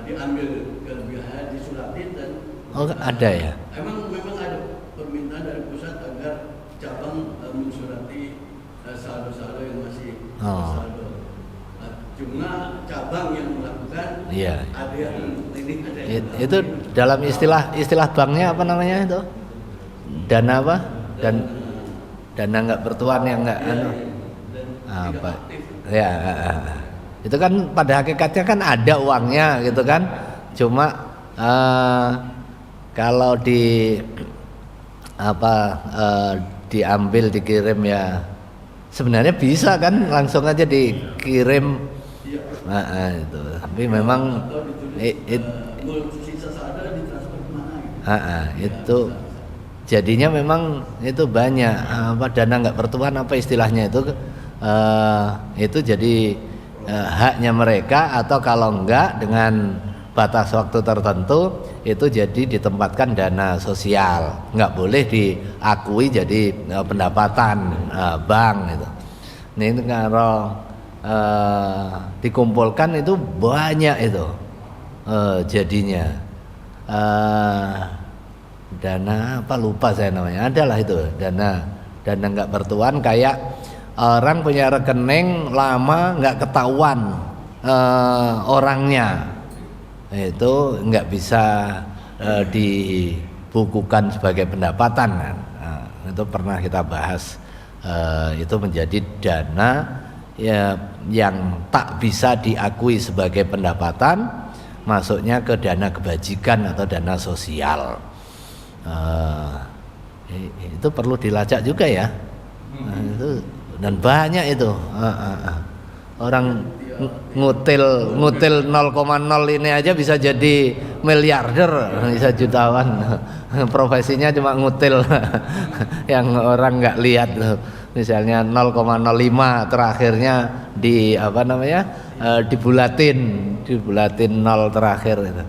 [SPEAKER 4] diambil kelebihannya disuratin dan
[SPEAKER 2] ada ya.
[SPEAKER 4] Memang ada permintaan dari pusat agar cabang mensurati saldo-saldo yang masih saldo. Cuma cabang yang melakukan ada yang ini ada yang
[SPEAKER 2] itu dalam istilah banknya apa namanya itu? Dana apa? Dana nggak bertuan yang nggak apa? Ya. Itu kan pada hakikatnya kan ada uangnya gitu kan. Cuma kalau diambil dikirim ya sebenarnya bisa kan langsung aja dikirim. Itu. Tapi memang itu jadinya memang itu banyak dana nggak bertuan apa istilahnya itu jadi haknya mereka, atau kalau enggak dengan batas waktu tertentu itu jadi ditempatkan dana sosial, nggak boleh diakui jadi pendapatan bank itu. Ini kalau dikumpulkan itu banyak itu jadinya. Dana apa lupa saya namanya, adalah itu dana nggak bertuan, kayak orang punya rekening lama nggak ketahuan orangnya, itu nggak bisa dibukukan sebagai pendapatan kan. Itu pernah kita bahas, itu menjadi dana ya, yang tak bisa diakui sebagai pendapatan, masuknya ke dana kebajikan atau dana sosial. Itu perlu dilacak juga ya. Itu, dan banyak itu orang ngutil 0,0 ini aja bisa jadi miliarder, bisa jutawan. Profesinya cuma ngutil yang orang nggak lihat, misalnya 0,05 terakhirnya di apa namanya, dibulatin 0 terakhir itu.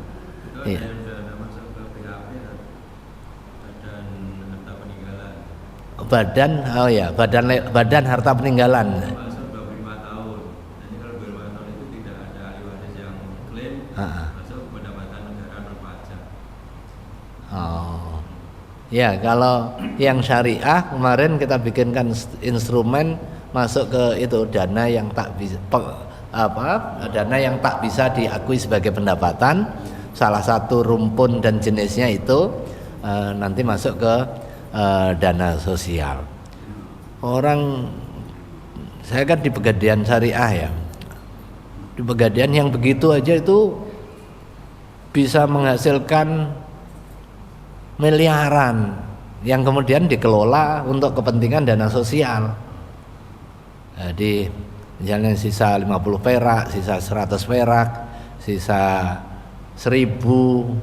[SPEAKER 2] Iya. Badan, oh ya, badan harta peninggalan.
[SPEAKER 3] Masuk 25 tahun. Jadi kalau 25 tahun itu tidak ada ahli waris yang klaim, masuk pendapatan negara non pajak.
[SPEAKER 2] Oh. Ya, kalau yang syariah kemarin kita bikinkan instrumen masuk ke itu dana yang tak bisa dana yang tak bisa diakui sebagai pendapatan. Salah satu rumpun dan jenisnya itu nanti masuk ke dana sosial. Orang, saya kan di Pegadaian Syariah ya, di Pegadaian yang begitu aja itu bisa menghasilkan miliaran yang kemudian dikelola untuk kepentingan dana sosial. Jadi misalnya sisa 50 perak, sisa 100 perak, sisa 1000,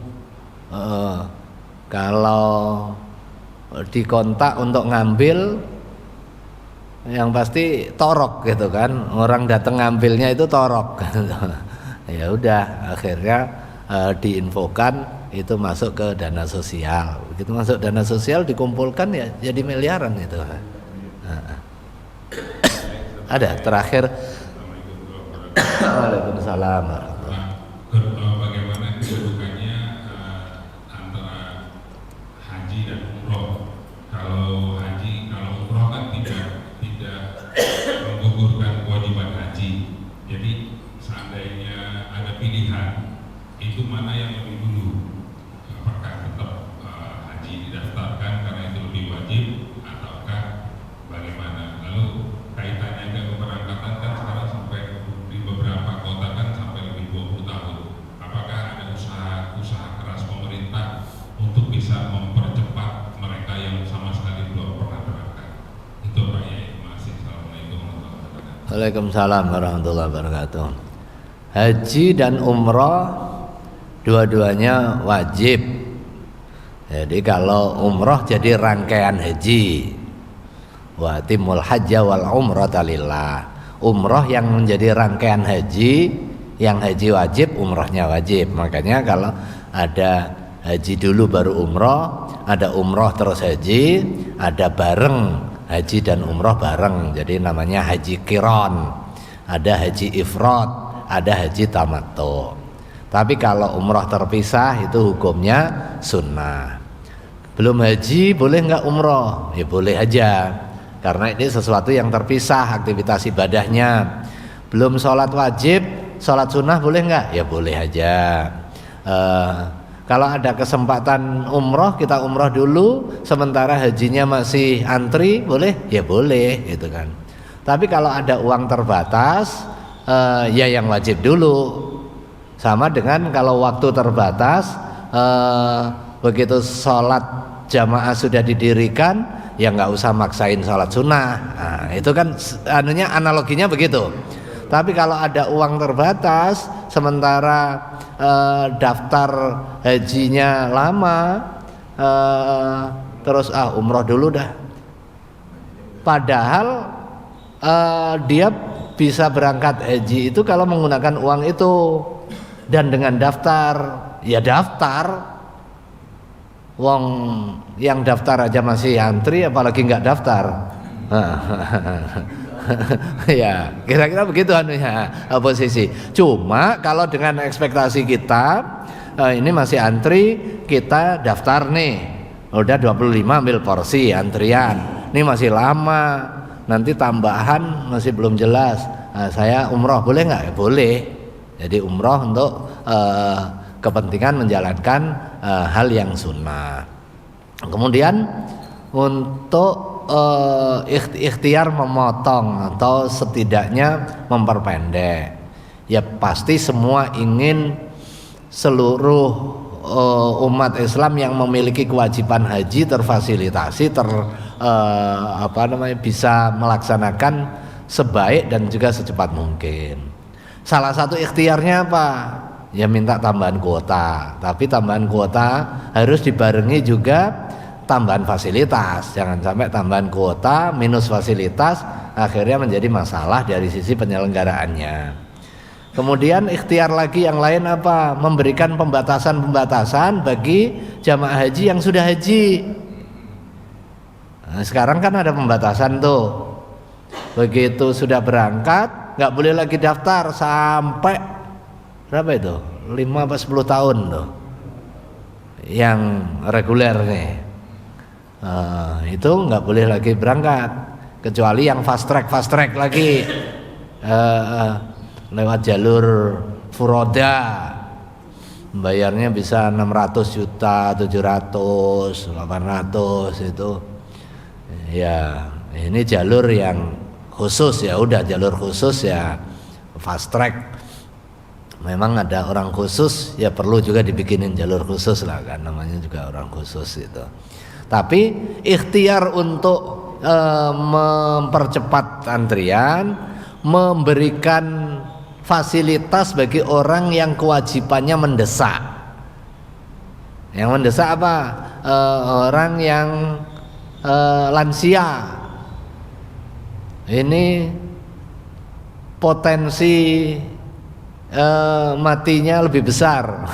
[SPEAKER 2] kalau dikontak untuk ngambil, yang pasti torok gitu kan, orang datang ngambilnya itu torok. Ya udah, akhirnya diinfokan itu masuk ke dana sosial. Begitu masuk dana sosial dikumpulkan ya jadi miliaran itu. Ada terakhir. Waalaikumsalam.
[SPEAKER 5] Bagaimana kedudukannya antara haji dan umroh? Kalau haji, kalau umroh kan tidak menggugurkan kewajiban haji. Jadi seandainya ada pilihan, itu mana yang lebih dulu? Apakah tetap haji didaftarkan karena itu lebih wajib, ataukah bagaimana? Lalu kaitannya ke keberangkatan kan sekarang sampai di beberapa kota kan sampai lebih 20 tahun. Apakah ada usaha keras pemerintah untuk bisa mempercepat mereka yang sama sekali belum pernah berangkat? Itu Pak Yai. Assalamualaikum warahmatullahi wabarakatuh.
[SPEAKER 2] Waalaikumsalam warahmatullahi wabarakatuh. Haji dan umroh dua-duanya wajib. Jadi kalau umroh jadi rangkaian haji. Wa timul hajja wal umrata lillah. Umroh yang menjadi rangkaian haji, yang haji wajib, umrohnya wajib. Makanya kalau ada haji dulu baru umroh, ada umroh terus haji, ada bareng haji dan umroh bareng. Jadi namanya haji qiron. Ada haji ifrad, ada haji tamattu. Tapi kalau umroh terpisah itu hukumnya sunnah. Belum haji boleh nggak umroh? Ya boleh aja, karena ini sesuatu yang terpisah aktivitas ibadahnya. Belum sholat wajib, sholat sunnah boleh nggak? Ya boleh aja. Kalau ada kesempatan umroh, kita umroh dulu, sementara hajinya masih antri, boleh? Ya boleh, gitu kan. Tapi kalau ada uang terbatas, ya yang wajib dulu. Sama dengan kalau waktu terbatas, begitu sholat jamaah sudah didirikan, ya nggak usah maksain sholat sunnah. Nah, itu kan analoginya begitu. Tapi kalau ada uang terbatas, sementara daftar hajinya lama, terus umroh dulu dah. Padahal dia bisa berangkat haji itu kalau menggunakan uang itu dan dengan daftar, ya daftar. Wong yang daftar aja masih antri, apalagi nggak daftar. Ya, kira-kira begitu anunya posisi. Cuma kalau dengan ekspektasi kita ini masih antri, kita daftar nih. Udah 25 ambil porsi antrian. Ini masih lama. Nanti tambahan masih belum jelas. Saya umroh boleh nggak? Boleh. Jadi umroh untuk kepentingan menjalankan hal yang sunnah. Kemudian untuk ikhtiar memotong atau setidaknya memperpendek. Ya pasti semua ingin seluruh umat Islam yang memiliki kewajiban haji terfasilitasi, bisa melaksanakan sebaik dan juga secepat mungkin. Salah satu ikhtiarnya apa? Ya minta tambahan kuota. Tapi tambahan kuota harus dibarengi juga tambahan fasilitas. Jangan sampai tambahan kuota minus fasilitas akhirnya menjadi masalah dari sisi penyelenggaraannya. Kemudian ikhtiar lagi yang lain apa? Memberikan pembatasan-pembatasan bagi jamaah haji yang sudah haji. Nah, sekarang kan ada pembatasan tuh. Begitu sudah berangkat, nggak boleh lagi daftar sampai berapa itu? 5-10 tahun tuh. Yang reguler nih. Itu nggak boleh lagi berangkat kecuali yang fast track lagi. Lewat jalur furoda bayarnya bisa 600 juta, 700, 800 itu. Ya, ini jalur yang khusus ya udah jalur khusus ya fast track. Memang ada orang khusus ya perlu juga dibikinin jalur khusus lah kan namanya juga orang khusus itu. Tapi ikhtiar untuk mempercepat antrian, memberikan fasilitas bagi orang yang kewajibannya mendesak. Yang mendesak apa? Orang yang lansia. Ini potensi matinya lebih besar.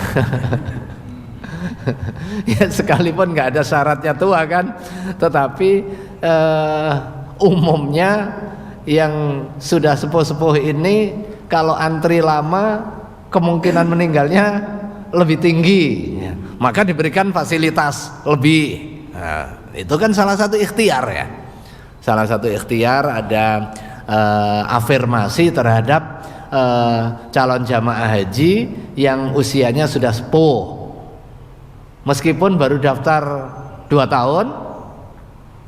[SPEAKER 2] Ya sekalipun nggak ada syaratnya tua kan, tetapi umumnya yang sudah sepuh-sepuh ini kalau antri lama kemungkinan meninggalnya lebih tinggi ya. Maka diberikan fasilitas lebih. Nah, itu kan salah satu ikhtiar ya. Salah satu ikhtiar ada afirmasi terhadap calon jamaah haji yang usianya sudah sepuh. Meskipun baru daftar 2 tahun,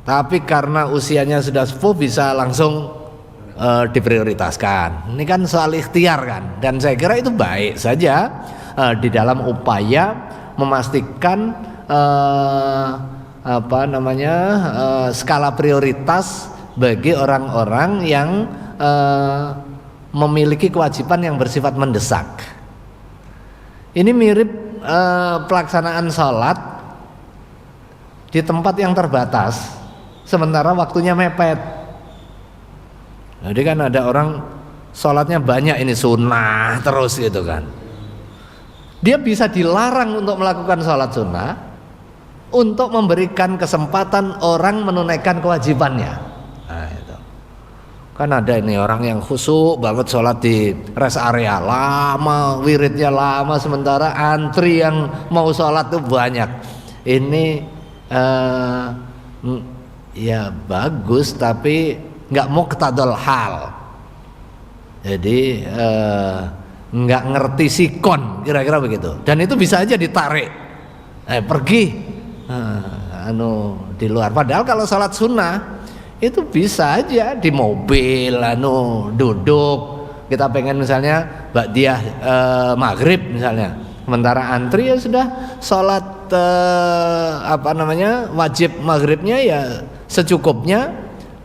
[SPEAKER 2] tapi karena usianya sudah sepuh bisa langsung diprioritaskan. Ini kan soal ikhtiar kan, dan saya kira itu baik saja di dalam upaya memastikan skala prioritas bagi orang-orang yang memiliki kewajiban yang bersifat mendesak. Ini mirip pelaksanaan sholat di tempat yang terbatas, sementara waktunya mepet. Jadi kan ada orang sholatnya banyak ini sunnah terus gitu kan. Dia bisa dilarang untuk melakukan sholat sunnah untuk memberikan kesempatan orang menunaikan kewajibannya. Nah, itu. Kan ada ini orang yang khusyuk banget sholat di rest area lama, wiridnya lama, sementara antri yang mau sholat tuh banyak. Ini ya bagus tapi nggak muqtadul hal. Jadi nggak ngerti sikon, kira-kira begitu. Dan itu bisa aja ditarik pergi di luar. Padahal kalau sholat sunnah itu bisa aja di mobil duduk. Kita pengen misalnya ba'diyah maghrib misalnya, sementara antri ya sudah sholat wajib maghribnya ya secukupnya.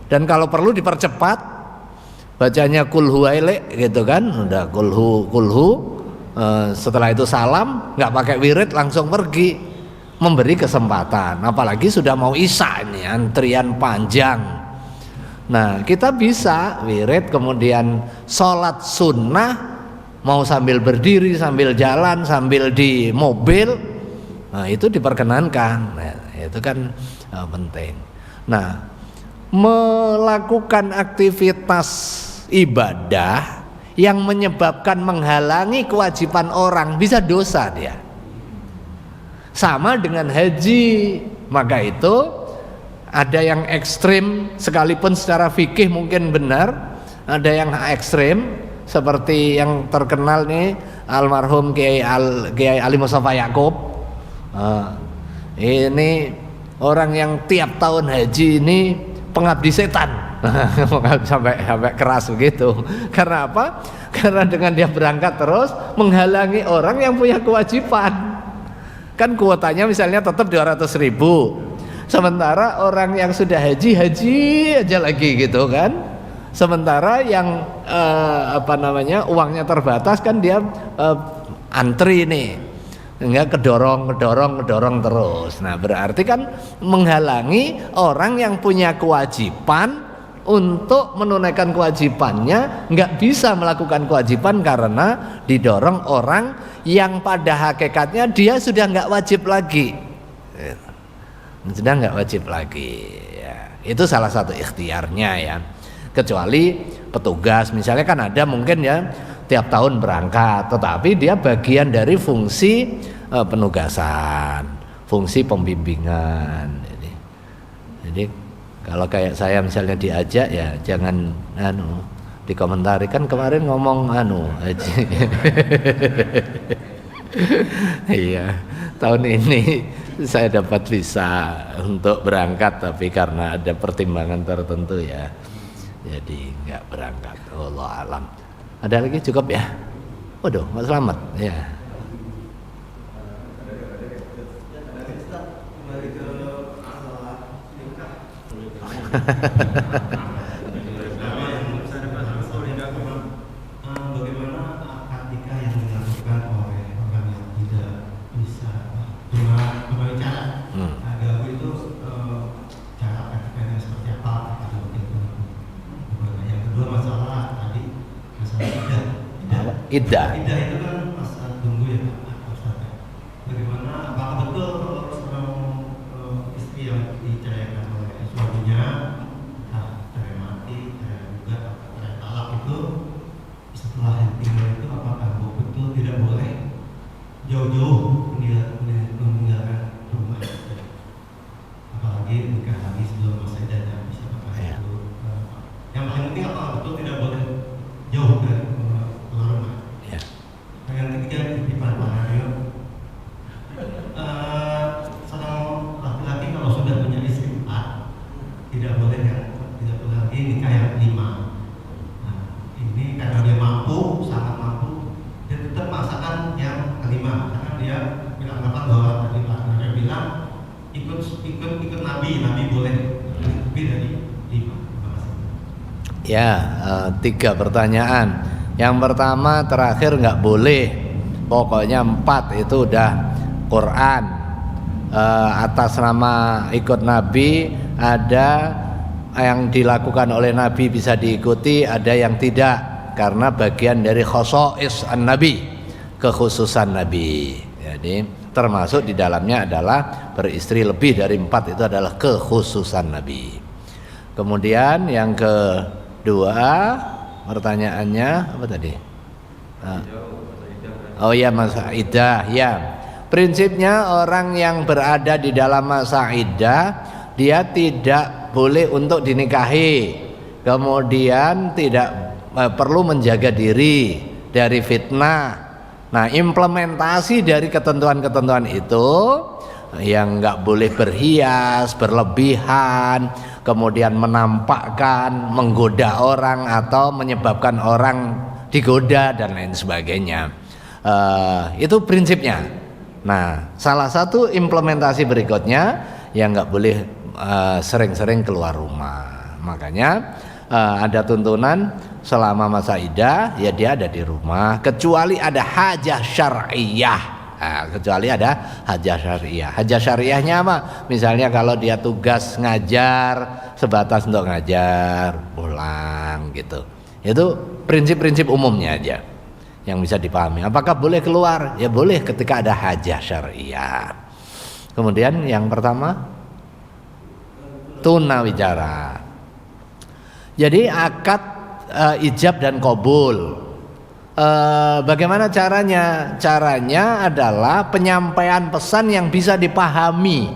[SPEAKER 2] Dan kalau perlu dipercepat bacanya kulhu aile gitu kan, udah kulhu setelah itu salam, nggak pakai wirid langsung pergi, memberi kesempatan. Apalagi sudah mau isya ini antrian panjang. Nah kita bisa wirid kemudian sholat sunnah mau sambil berdiri, sambil jalan, sambil di mobil. Nah itu diperkenankan. Nah, itu kan penting. Nah melakukan aktivitas ibadah yang menyebabkan menghalangi kewajiban orang, bisa dosa dia. Sama dengan haji. Maka itu ada yang ekstrim, sekalipun secara fikih mungkin benar, ada yang ekstrim seperti yang terkenal nih almarhum Kiai Ali Mustafa Yaakob. Ini orang yang tiap tahun haji ini pengabdi setan. sampai keras begitu. Karena apa? Karena dengan dia berangkat terus menghalangi orang yang punya kewajiban. Kan kuotanya misalnya tetap 200.000, sementara orang yang sudah haji aja lagi gitu kan. Sementara yang uangnya terbatas kan dia antri nih, enggak kedorong terus. Nah berarti kan menghalangi orang yang punya kewajiban untuk menunaikan kewajibannya, nggak bisa melakukan kewajiban karena didorong orang yang pada hakikatnya dia sudah nggak wajib lagi, ya. Itu salah satu ikhtiarnya ya. Kecuali petugas misalnya kan ada mungkin ya tiap tahun berangkat, tetapi dia bagian dari fungsi penugasan, fungsi pembimbingan. Jadi kalau kayak saya misalnya diajak ya jangan dikomentari, kan kemarin ngomong haji. Iya, tahun ini saya dapat visa untuk berangkat, tapi karena ada pertimbangan tertentu ya jadi nggak berangkat. Wallahu alam. Ada lagi cukup ya? Waduh, Mas Slamet ya.
[SPEAKER 6] Bagaimana ketika yang dilakukan oleh orang yang tidak bisa berbagai cara agama itu, cara praktikanya seperti apa? Yang kedua masalah tadi, masalah iddah itu kan masa tunggu ya Pak Ustaz. Bagaimana, apakah betul kalau seorang istri yang diceraikan oleh suaminya cerai mati, cerai gugat, cerai talak itu setelah tinggal itu apakah betul tidak boleh jauh-jauh meninggalkan rumah, apalagi nikah lagi sebelum masa iddah, bisa apa itu? Yang paling penting apakah betul tidak boleh jauh dari keluar rumah? Yang ketiga di Panarayo, seorang laki-laki kalau sudah punya istri 4 tidak boleh lagi nikah yang 5. Nah, ini karena dia sangat mampu, dia tetap maksakan yang kelima karena dia bilang bahwa tadi Pak Nadia bilang ikut Nabi boleh lebih dari 5. Terima kasih.
[SPEAKER 2] Ya, 3 pertanyaan. Yang pertama, terakhir nggak boleh. Pokoknya 4 itu udah Quran. Atas nama ikut Nabi, ada yang dilakukan oleh Nabi bisa diikuti, ada yang tidak, karena bagian dari khosais an-Nabi, kekhususan Nabi. Jadi termasuk di dalamnya adalah beristri lebih dari 4, itu adalah kekhususan Nabi. Kemudian yang kedua, pertanyaannya apa tadi? Oh ya, masa iddah ya. Prinsipnya orang yang berada di dalam masa iddah, dia tidak boleh untuk dinikahi. Kemudian tidak perlu menjaga diri dari fitnah. Nah, implementasi dari ketentuan-ketentuan itu yang nggak boleh berhias, berlebihan, kemudian menampakkan, menggoda orang atau menyebabkan orang digoda dan lain sebagainya. Itu prinsipnya. Nah, salah satu implementasi berikutnya yang nggak boleh sering-sering keluar rumah. Makanya ada tuntunan selama masa iddah ya dia ada di rumah, kecuali ada hajah syar'iyah. Hajah syariahnya apa? Misalnya kalau dia tugas ngajar, sebatas untuk ngajar, pulang gitu. Itu prinsip-prinsip umumnya aja yang bisa dipahami. Apakah boleh keluar? Ya boleh ketika ada hajah syariah. Kemudian yang pertama, tunawicara. Jadi akad ijab dan qabul. Bagaimana caranya? Caranya adalah penyampaian pesan yang bisa dipahami.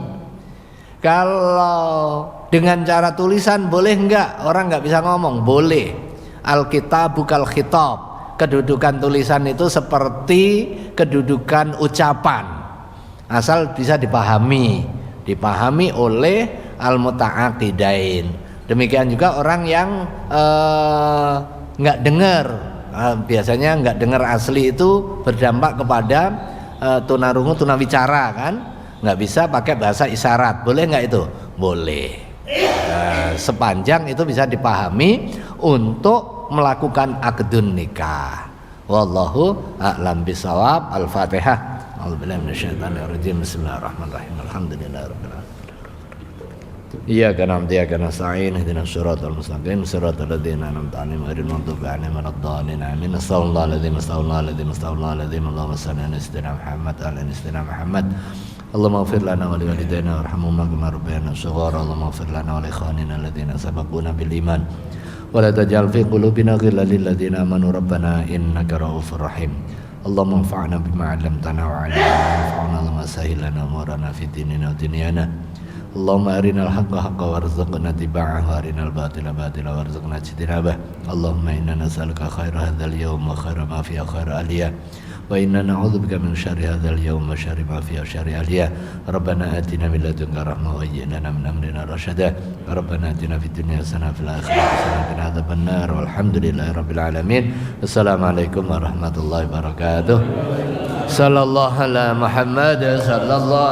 [SPEAKER 2] Kalau dengan cara tulisan boleh enggak? Orang enggak bisa ngomong. Boleh. Alkitabu kal khitab. Kedudukan tulisan itu seperti kedudukan ucapan. Asal bisa dipahami oleh al-muta'aqidain. Demikian juga orang yang enggak dengar. Biasanya enggak dengar asli itu berdampak kepada tunarungu tunawicara kan? Enggak bisa pakai bahasa isyarat. Boleh enggak itu? Boleh. Sepanjang itu bisa dipahami untuk melakukan akdun nikah. Wallahu a'lam bishawab. Al-Fatihah. A'udzubillahi minasyaitonir rajim. Bismillahirrahmanirrahim. Alhamdulillahirabbil alamin. Iyyaka na'budu wa iyyaka nasta'in. Ihdinas siratal mustaqim. Siratal ladzina an'amta 'alaihim ghairil maghdubi 'alaihim waladdallin. Amin. Sallallahu alaihi wasallam. Allahumma shalli ala sayyidina Muhammad wa ala sayyidina Muhammad. Allahumma ighfir lana wa liwalidayna warhamhuma kama rabbayana shighara. Allahumma ighfir lana wa li ikhwanina alladziina sabaquna bil iman. Wa la taj'al fi qulubina ghillan lil ladzina amanu rabbana innaka ra'ufur rahim. Allahumma anfa'na bima 'allamtana wa 'allimna ma yanfa'una. Allahumma sahhil lana umurana fid dinina wa dunyana. Allahumma arinal haqqa haqqan warzuqna ittiba'ahu wa arinal batila batila warzuqna ijtinabah. Allahumma inna nas'aluka khaira hadzal yawm wa khaira ma fihi khaira aliyah. Wa inna na'udzubika min syarri hadzal yawm wa syarri ma fihi syarri aliyah. Rabbana atina min ladunka rahmah wa hayyi' lana min amrina rasyada. Rabbana atina fid dunya hasanah wa fil akhirati hasanah wa qina adzabannar. Walhamdulillahirabbil alamin. Assalamualaikum warahmatullahi wabarakatuh. Sallallahu ala Muhammad sallallahu